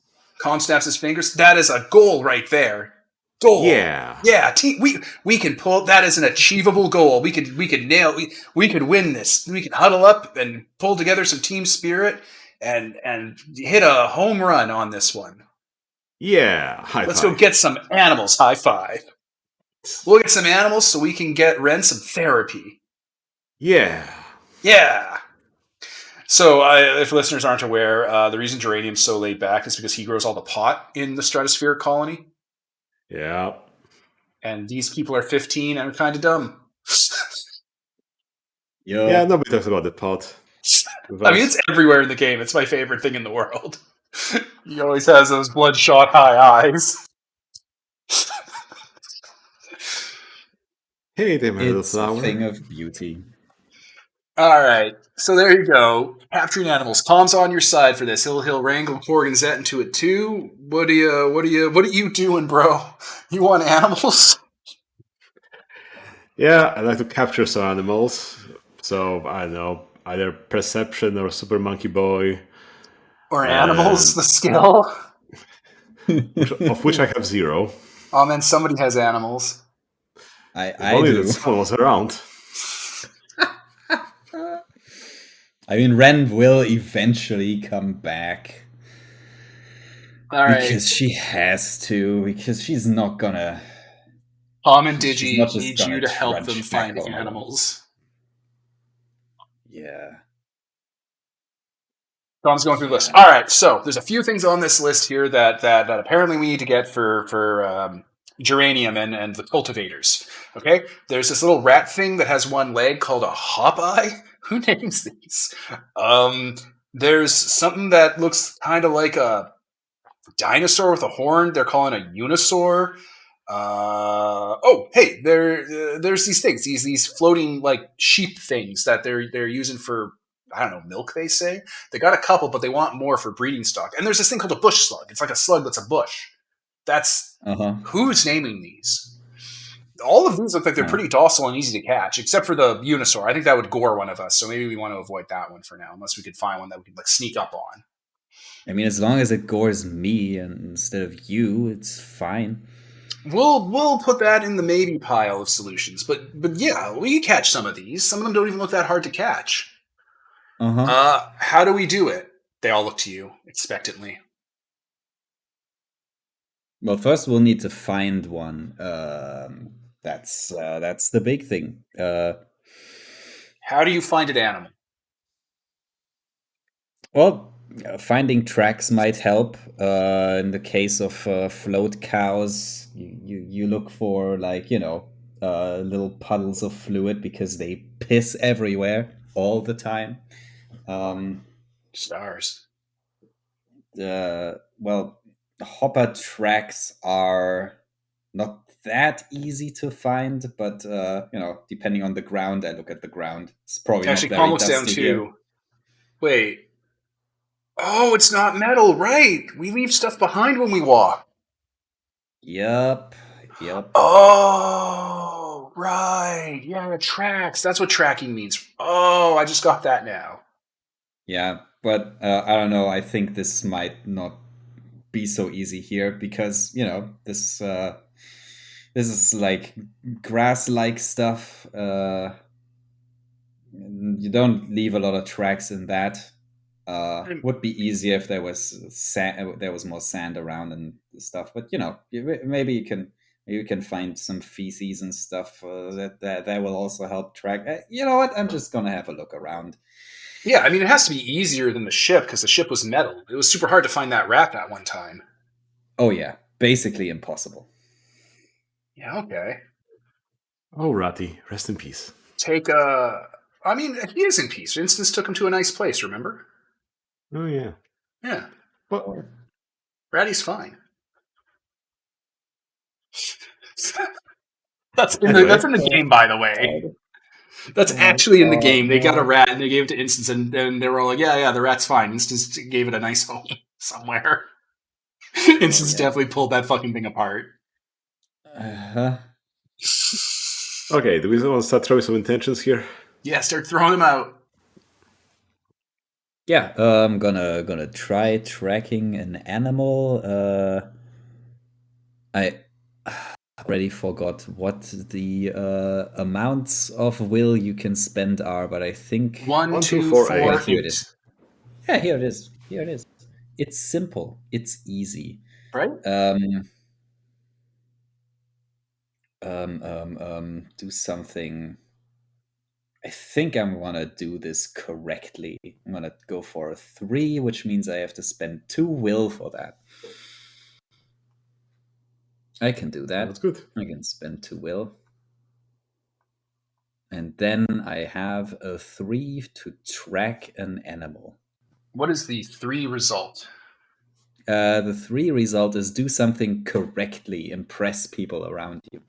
Calm snaps his fingers. That is a goal right there. Goal.
Yeah.
Yeah, we can pull. That is an achievable goal. We could nail. We could win this. We could huddle up and pull together some team spirit and hit a home run on this one.
Yeah. High
Let's
five.
go get some animals. High five. We'll get some animals so we can get Ren some therapy.
Yeah.
Yeah. So, if listeners aren't aware, the reason Geranium's so laid back is because he grows all the pot in the stratospheric colony.
Yeah.
And these people are 15 and are kind of dumb.
Yeah, nobody talks about the pot.
I mean, it's everywhere in the game. It's my favorite thing in the world. He always has those bloodshot high eyes.
Hey there, my little
It's a
flower.
thing of beauty.
All right, so there you go. Capturing animals. Tom's on your side for this. He'll wrangle Korg and Zet into it too. What are you doing, bro? You want animals
Yeah, I like to capture some animals. So I don't know, either perception or super monkey boy,
or animals?
and
The skill.
of which I have zero.
Oh man, somebody has animals.
If
I
only that
do.
someone was around.
I mean, Ren will eventually come back.
All right,
Because she has to, because she's not gonna.
Kom and
She's not
Digi
just
need you
gonna
to help them
trudge back
find
home alone.
animals.
Yeah.
Tom's going through the list. All right, so there's a few things on this list here that apparently we need to get for geranium and the cultivators. Okay, there's this little rat thing that has one leg called a hop eye. Who names these? There's something that looks kind of like a dinosaur with a horn. They're calling a unisaur. Hey, there's these things, these floating like sheep things that they're using for, I don't know, milk. They say they got a couple, but they want more for breeding stock. And there's this thing called a bush slug. It's like a slug that's a bush. That's who's naming these. All of these look like they're pretty docile and easy to catch, except for the unisaur. I think that would gore one of us, so maybe we want to avoid that one for now, unless we could find one that we could like sneak up on.
I mean, as long as it gores me instead of you, it's fine.
We'll put that in the maybe pile of solutions, but yeah, we catch some of these. Some of them don't even look that hard to catch. How do we do it? They all look to you expectantly.
Well, first we'll need to find one. That's the big thing.
How do you find an animal?
Well, finding tracks might help. In the case of float cows, you look for little puddles of fluid because they piss everywhere all the time.
Stars.
Well, hopper tracks are not that easy to find, but depending on the ground, I look at the ground. It's probably
Actually,
not
Calm
very
looks down
dusty here.
too. Wait. Oh, it's not metal, right? We leave stuff behind when we walk.
Yep.
Oh, right. Yeah, tracks. That's what tracking means. Oh, I just got that now.
Yeah, but I don't know. I think this might not be so easy here because this is like grass-like stuff. You don't leave a lot of tracks in that. Would be easier if there was there was more sand around and stuff. But maybe you can find some feces and stuff that will also help track. You know what? I'm just gonna have a look around.
Yeah, I mean, it has to be easier than the ship because the ship was metal. It was super hard to find that rat that one time.
Oh yeah, basically impossible.
Yeah, okay.
Oh, Ratty, rest in peace.
I mean, he is in peace. Instance took him to a nice place, remember?
Oh, yeah.
Yeah.
Well,
Ratty's fine. That's in the game, by the way. That's actually in the game. They got a rat and they gave it to Instance, and they were all like, yeah, the rat's fine. Instance gave it a nice home somewhere. Instance definitely pulled that fucking thing apart.
Okay, do we want to start throwing some intentions here?
Yeah, start throwing them out.
Yeah, I'm gonna try tracking an animal. I already forgot what the amounts of will you can spend are, but I think
1, 2, 4, 8.
Here it is. Yeah, here it is. Here it is. It's simple. It's easy.
Right?
Do something. I think I'm gonna do this correctly. I'm gonna go for a 3, which means I have to spend 2 will for that. I can do that.
That's good.
I can spend 2 will. And then I have a 3 to track an animal.
What is the 3 result?
The 3 result is do something correctly, impress people around you.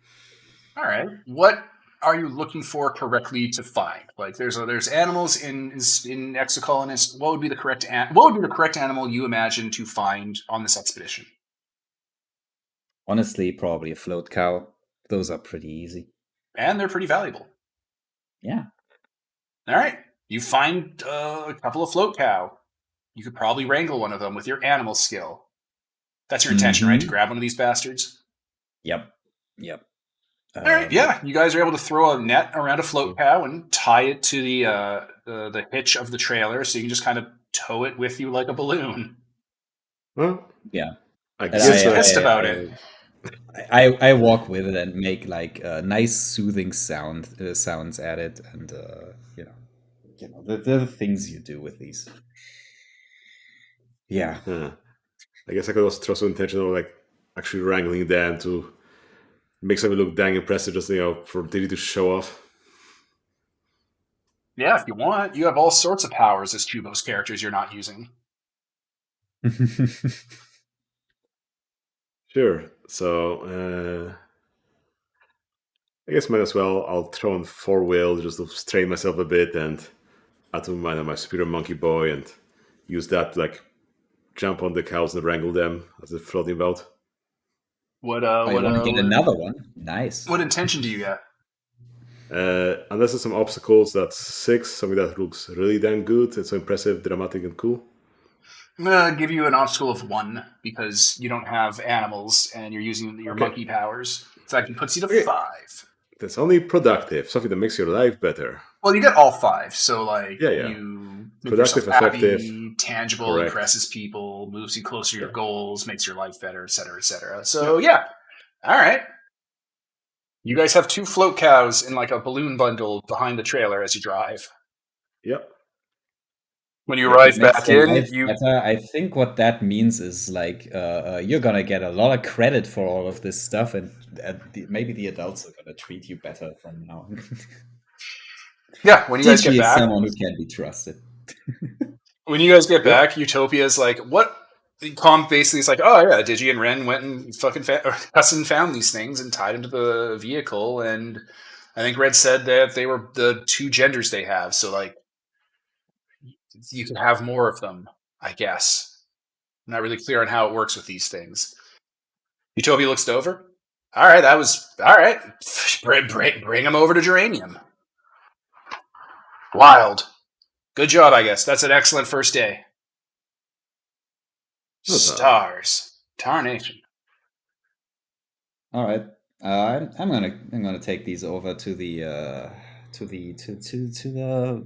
All right. What are you looking for correctly to find? Like, there's animals in Exocolonist. What would be the correct animal you imagine to find on this expedition?
Honestly, probably a float cow. Those are pretty easy.
And they're pretty valuable.
Yeah.
All right, you find a couple of float cow. You could probably wrangle one of them with your animal skill. That's your intention, right? To grab one of these bastards?
Yep.
All right, yeah. You guys are able to throw a net around a float cow and tie it to the hitch of the trailer, so you can just kind of tow it with you like a balloon.
Well,
yeah.
I
He's pissed about it.
I walk with it and make like nice soothing sounds at it, and you know the things you do with these. Yeah.
I guess I could also throw some intention of like actually wrangling them to make something look dang impressive, just for Diddy to show off.
Yeah, if you want, you have all sorts of powers as Chuubo's characters you're not using.
Sure. So I guess might as well. I'll throw on 4-wheel just to strain myself a bit and add to my superior monkey boy and use that to like jump on the cows and wrangle them as they're floating about.
Get another one? Nice.
What intention do you get?
Unless there's some obstacles, that's 6. Something that looks really damn good. It's so impressive, dramatic, and cool.
I'm gonna give you an obstacle of 1 because you don't have animals and you're using your monkey powers. So that puts you to 5.
That's only productive, something that makes your life better.
Well, you get all 5, so like
you
make
productive, effective,
happy, tangible,
correct.
Impresses people, moves you closer to your goals, makes your life better, etc., etc. So yeah, all right. You guys have 2 float cows in like a balloon bundle behind the trailer as you drive.
Yep.
When you arrive back in,
I think what that means is like you're gonna get a lot of credit for all of this stuff, and maybe the adults are gonna treat you better from now on.
Yeah, when you guys get back,
someone who can be trusted.
When you guys get back, Utopia's like, what? Kom basically is like, oh yeah, Digi and Ren went and fucking Cussin found these things and tied them to the vehicle, and I think Red said that they were the 2 genders they have, so like you can have more of them, I guess. I'm not really clear on how it works with these things. Utopia looks over. All right, that was all right. Bring them over to Geranium. Wild. Good job, I guess. That's an excellent first day. Stars. Tarnation.
All right. I'm gonna take these over to the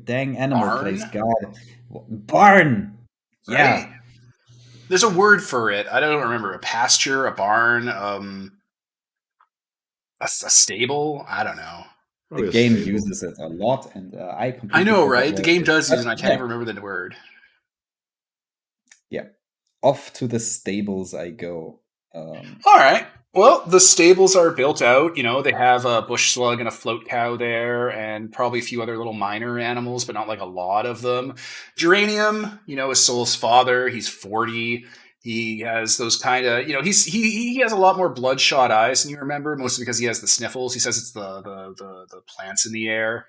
dang animal place. God, barn.
Right?
Yeah.
There's a word for it. I don't remember. A pasture, a barn, a stable. I don't know.
The game uses it a lot, and I
know, right? The game does use it, and I can't even remember the word.
Yeah. Off to the stables I go.
All right. Well, the stables are built out. You know, they have a bush slug and a float cow there, and probably a few other little minor animals, but not like a lot of them. Geranium, is Soul's father. He's 40. He has those kind of, he has a lot more bloodshot eyes than you remember, mostly because he has the sniffles. He says it's the plants in the air.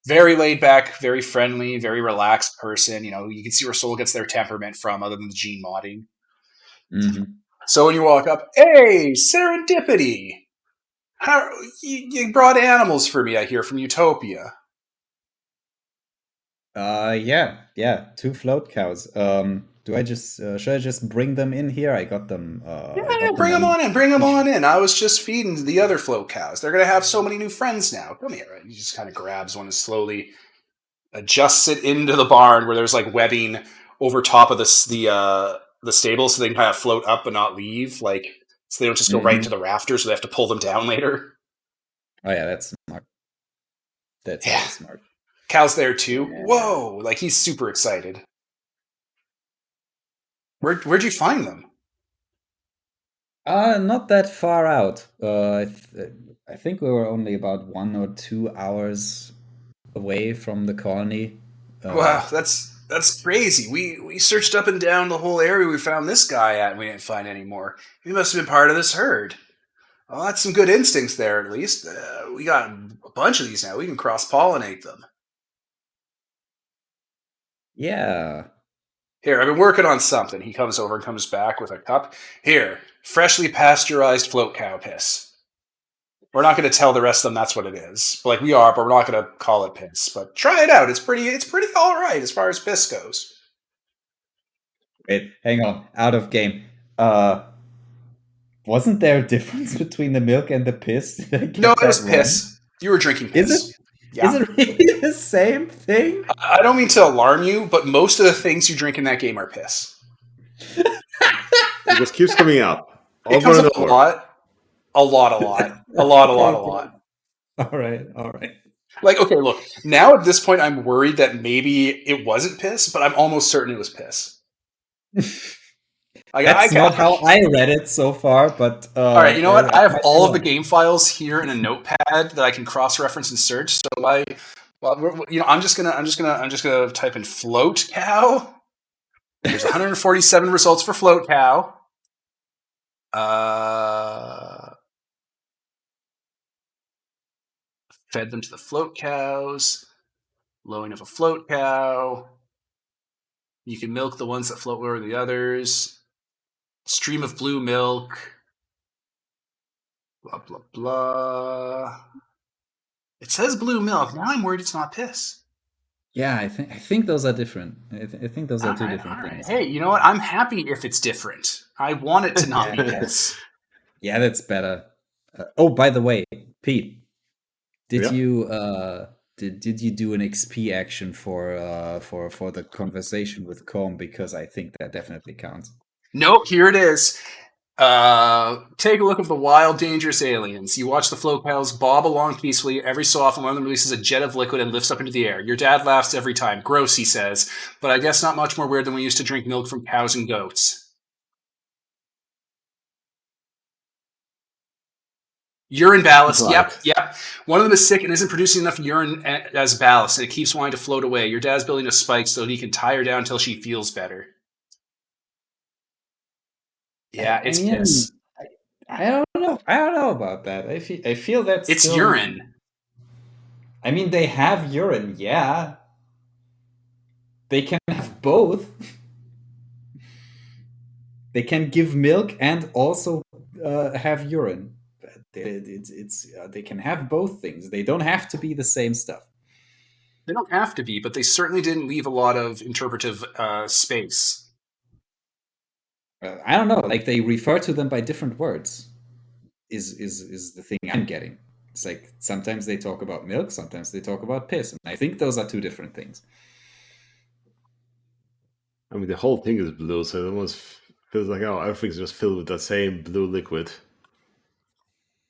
Very laid back, very friendly, very relaxed person. You can see where Soul gets their temperament from, other than the gene modding.
Mm-hmm.
So when you walk up, hey, serendipity! How you brought animals for me? I hear from Utopia.
Yeah, 2 float cows. Should I just bring them in here? I got them.
Bring them on in. Bring them on in. I was just feeding the other float cows. They're gonna have so many new friends now. Come here. He just kind of grabs one and slowly adjusts it into the barn where there's like webbing over top of the stable, so they can kind of float up and not leave. So they don't just go right into the rafters, so they have to pull them down later.
Oh yeah, that's smart. That's very smart.
Cal's there too. Yeah. Whoa! He's super excited. Where'd you find them?
Not that far out. I think we were only about 1 or 2 hours away from the colony.
Wow, that's crazy. We searched up and down the whole area we found this guy at, and we didn't find any more. He must have been part of this herd. Well, that's some good instincts there, at least. We got a bunch of these now. We can cross-pollinate them.
Yeah.
Here, I've been working on something. He comes over and comes back with a cup. Here, freshly pasteurized float cow piss. We're not going to tell the rest of them that's what it is. Like we are, but we're not going to call it piss. But try it out. It's pretty all right as far as piss goes.
Wait, hang on. Out of game. Wasn't there a difference between the milk and the piss? Did I get
No, it was
that wrong?
piss. You were drinking piss.
Is it?
Yeah.
Is it really the same thing?
I don't mean to alarm you, but most of the things you drink in that game are piss.
It just keeps coming up.
It comes up a lot. A lot.
All right.
Like, okay, look. Now at this point, I'm worried that maybe it wasn't piss, but I'm almost certain it was piss.
That's not how I read it so far, but
all right. You know what? I have all of the game files here in a notepad that I can cross-reference and search. So I'm just gonna type in float cow. There's 147 results for float cow. Fed them to the float cows. Lowing of a float cow. You can milk the ones that float lower than the others. Stream of blue milk. Blah, blah, blah. It says blue milk. Now I'm worried it's not piss.
Yeah, I think those are different. I think those are two different things.
Hey, you know what? I'm happy if it's different. I want it to not be piss.
Yeah, that's better. Oh, by the way, Pete, did you did you do an XP action for the conversation with Kom? Because I think that definitely counts.
Nope, here it is. Take a look at the wild, dangerous aliens. You watch the float cows bob along peacefully. Every so often, one of them releases a jet of liquid and lifts up into the air. Your dad laughs every time. Gross, he says. But I guess not much more weird than we used to drink milk from cows and goats. Urine ballast. Yep. One of them is sick and isn't producing enough urine as ballast, and it keeps wanting to float away. Your dad's building a spike so he can tie her down until she feels better. Yeah, it's piss.
I don't know. I don't know about that. I feel that's
it's
still...
urine.
I mean, they have urine. Yeah, they can have both. They can give milk and also have urine. They can have both things. They don't have to be the same stuff.
They don't have to be, but they certainly didn't leave a lot of interpretive space.
I don't know. Like they refer to them by different words. Is the thing I'm getting. It's like sometimes they talk about milk, sometimes they talk about piss, and I think those are two different things.
I mean, the whole thing is blue, so it almost feels like everything's just filled with that same blue liquid.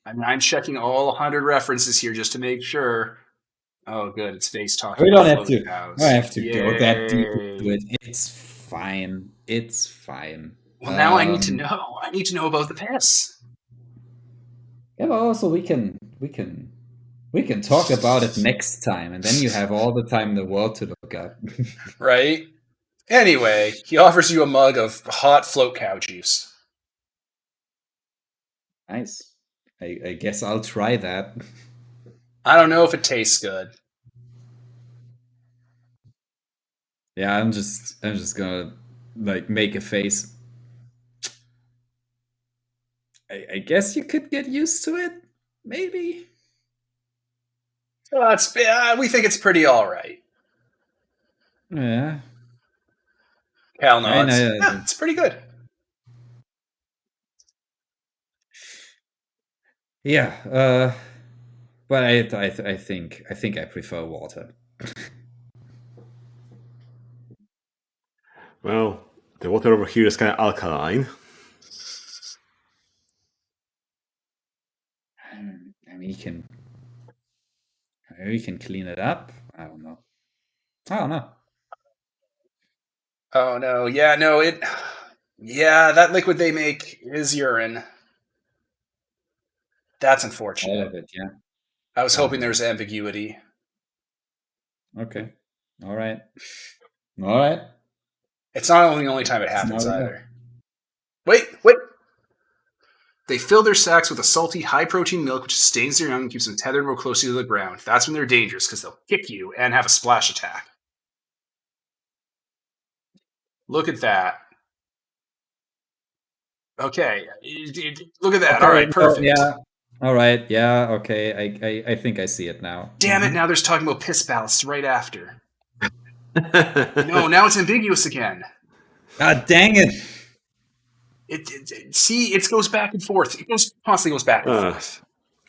I mean, I'm checking all 100 references here just to make sure. Oh, good. It's face talking.
We don't have to. I have to go that deep into it. It's fine. It's fine.
Well, now I need to know. I need to know about the piss.
Yeah, but also we can talk about it next time, and then you have all the time in the world to look up.
Right? Anyway, he offers you a mug of hot float cow juice.
Nice. I guess I'll try that.
I don't know if it tastes good.
Yeah, I'm just gonna like make a face. I guess you could get used to it, maybe.
We think it's pretty all right.
Yeah.
Cal nods. Yeah, it's pretty good.
Yeah, but I think I prefer water.
Well, the water over here is kind of alkaline.
I mean, we can clean it up. I don't know.
Oh no! Yeah, no. That liquid they make is urine. That's unfortunate.
All of it, yeah.
I was hoping there was ambiguity.
Okay. All right.
It's not the only time it happens either. Wait. They fill their sacks with a salty, high-protein milk which sustains their young and keeps them tethered more closely to the ground. That's when they're dangerous, because they'll kick you and have a splash attack. Look at that. Okay, look at that.
Okay,
All right, perfect.
Yeah. All right. Yeah. Okay. I think I see it now.
Damn it! Now there's talking about piss ballasts right after. No, now it's ambiguous again.
God dang it!
See, it goes back and forth. It constantly goes back and forth.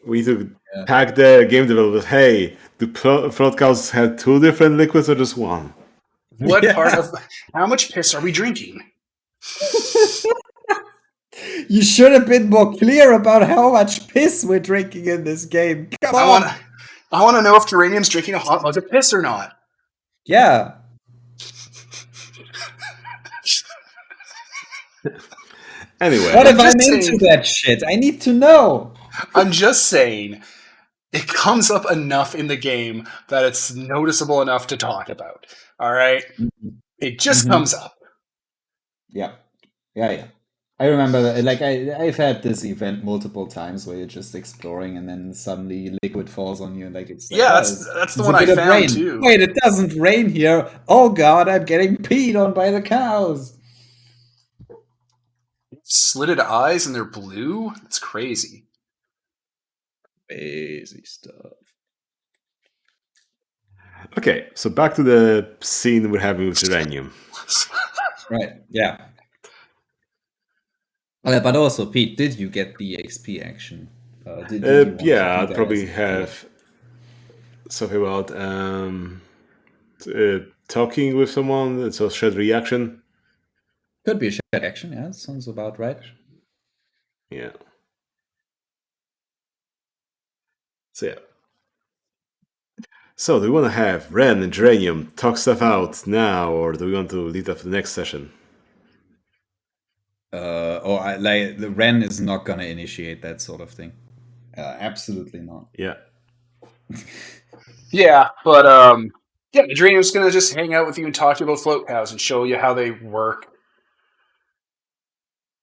We need to tag the game developers. Hey, do float cows have 2 different liquids or just one?
What part of how much piss are we drinking?
You should have been more clear about how much piss we're drinking in this game. Come on.
I want to know if Geranium's drinking a hot mug of piss or not.
Yeah.
Anyway,
what if I'm into that shit? I need to know.
I'm just saying, it comes up enough in the game that it's noticeable enough to talk about. All right? It just comes up.
Yeah. I remember that, like I've had this event multiple times where you're just exploring and then suddenly liquid falls on you and like it's like,
that's the one I found too.
Wait, it doesn't rain here. Oh god, I'm getting peed on by the cows.
Slitted eyes and they're blue? It's crazy.
Crazy stuff.
Okay, so back to the scene we're having with Uranium.
Right, yeah. But also, Pete, did you get the XP action?
Yeah, I'd probably have something about talking with someone, so shared reaction.
Could be a shared action, yeah, sounds about right.
Yeah. So yeah. So do we want to have Ren and Geranium talk stuff out now, or do we want to leave that for the next session?
The Ren is not gonna initiate that sort of thing. Absolutely not.
Yeah.
Yeah, but Geranium's gonna just hang out with you and talk to you about float cows and show you how they work.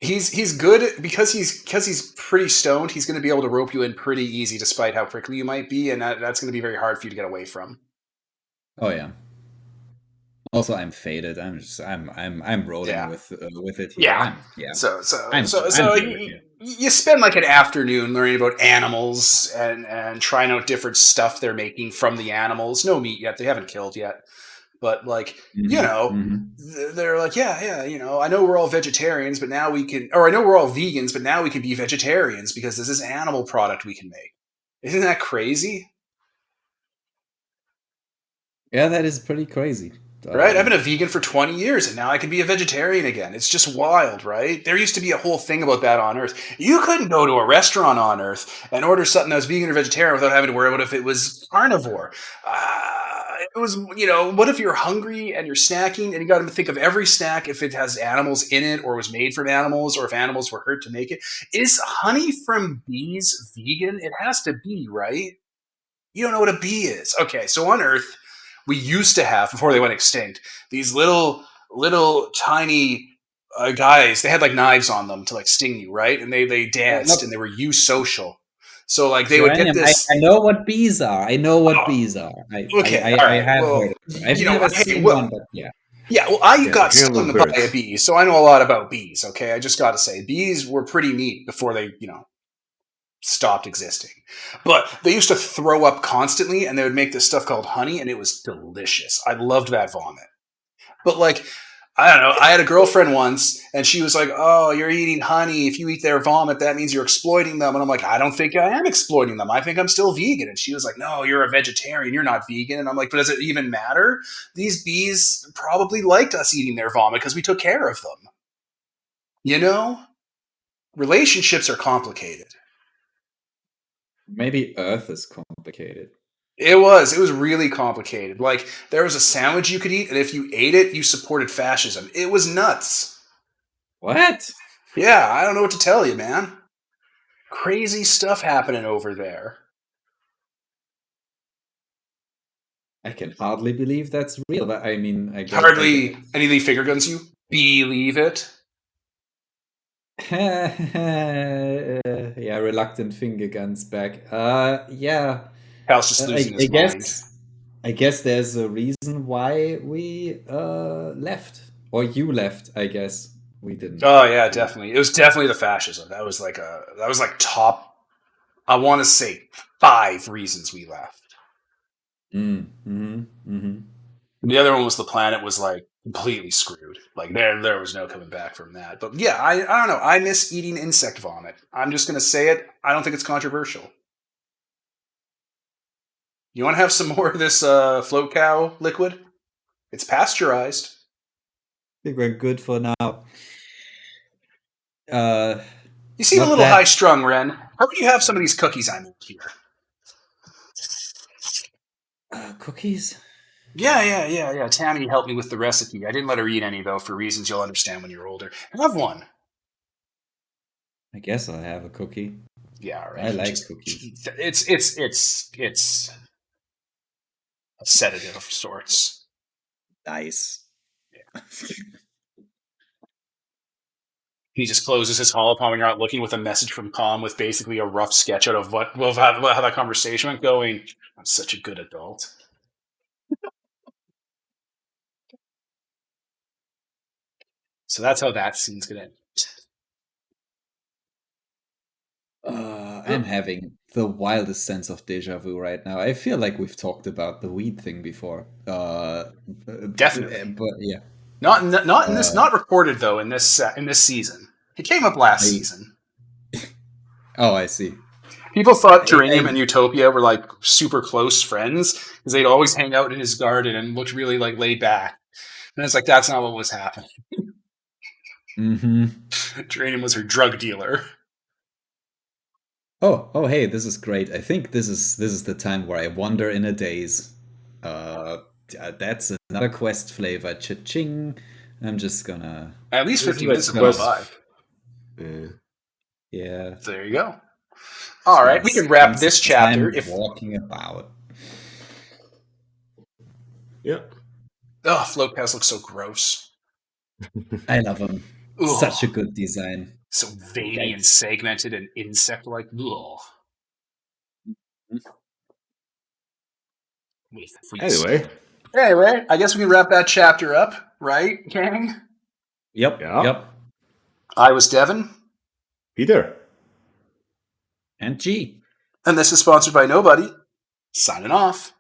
He's good because he's pretty stoned. He's going to be able to rope you in pretty easy, despite how prickly you might be, and that's going to be very hard for you to get away from.
Oh yeah. Also, I'm faded. I'm rolling with it here.
Yeah. So you spend like an afternoon learning about animals and trying out different stuff they're making from the animals. No meat yet. They haven't killed yet. But like, they're like, I know we're all vegetarians, but now we can, or I know we're all vegans, but now we can be vegetarians because there's this animal product we can make. Isn't that crazy?
Yeah, that is pretty crazy.
Right? I've been a vegan for 20 years and now I can be a vegetarian again. It's just wild, right? There used to be a whole thing about that on Earth. You couldn't go to a restaurant on Earth and order something that was vegan or vegetarian without having to worry about if it was carnivore. It was, what if you're hungry and you're snacking and you got to think of every snack if it has animals in it or was made from animals or if animals were hurt to make it. Is honey from bees vegan? It has to be, right? You don't know what a bee is. Okay, so on Earth, we used to have, before they went extinct, these little tiny guys. They had like knives on them to like sting you, right? And they danced and they were eusocial. So like they would get this.
I know what bees are. I know what bees are. I have heard of them. I've never seen one, but yeah.
Yeah, well, I got stung by a bee, so I know a lot about bees. Okay, I just got to say, bees were pretty neat before they, stopped existing. But they used to throw up constantly, and they would make this stuff called honey, and it was delicious. I loved that vomit. But like, I don't know. I had a girlfriend once, and she was like, "Oh, you're eating honey. If you eat their vomit, that means you're exploiting them." And I'm like, "I don't think I am exploiting them. I think I'm still vegan." And she was like, "No, you're a vegetarian. You're not vegan." And I'm like, "But does it even matter? These bees probably liked us eating their vomit because we took care of them." Relationships are complicated.
Maybe Earth is complicated.
It was really complicated. Like, there was a sandwich you could eat, and if you ate it, you supported fascism. It was nuts.
What?
Yeah, I don't know what to tell you, man. Crazy stuff happening over there.
I can hardly believe that's real, but I mean, I guess
hardly anything finger guns you. Believe it.
Yeah, reluctant finger guns back. Yeah.
Cal's just losing his mind.
I guess there's a reason why we left, or you left. I guess we didn't.
Oh yeah, definitely. It was definitely the fascism. That was like top. I want to say 5 reasons we left.
Mm-hmm.
The other one was the planet was like completely screwed. Like there was no coming back from that. But yeah, I don't know. I miss eating insect vomit. I'm just gonna say it. I don't think it's controversial. You want to have some more of this float cow liquid? It's pasteurized.
I think we're good for now.
You seem a little high strung, Ren. How about you have some of these cookies I made here?
Cookies?
Yeah. Tammy helped me with the recipe. I didn't let her eat any though, for reasons you'll understand when you're older. Have one.
I guess I'll have a cookie.
Yeah, all right.
I like cookies.
It's a sedative of sorts.
Nice.
Yeah. He just closes his holo palm when you're out looking with a message from Kom with basically a rough sketch out of how that conversation went, going, I'm such a good adult. So that's how that scene's going to end.
I'm having the wildest sense of deja vu right now. I feel like we've talked about the weed thing before.
Definitely.
But yeah.
Not in this, not recorded though in this season. It came up last season.
Oh, I see.
People thought Geranium and Utopia were like super close friends because they'd always hang out in his garden and looked really like laid back. And it's like that's not what was happening.
Mm-hmm.
Geranium was her drug dealer.
Oh, hey, this is great. I think this is the time where I wander in a daze. That's another quest flavor. Cha-ching. I'm just gonna.
At least 50 minutes have gone by.
Yeah.
There you go. All right, we can wrap this chapter.
If walking about.
Yep.
Oh, float cows look so gross.
I love them. Such a good design.
So veiny and segmented and insect-like. Ugh.
Anyway,
I guess we can wrap that chapter up, right, gang?
Yep.
I was Devin.
Peter.
And G.
And this is sponsored by Nobody. Signing off.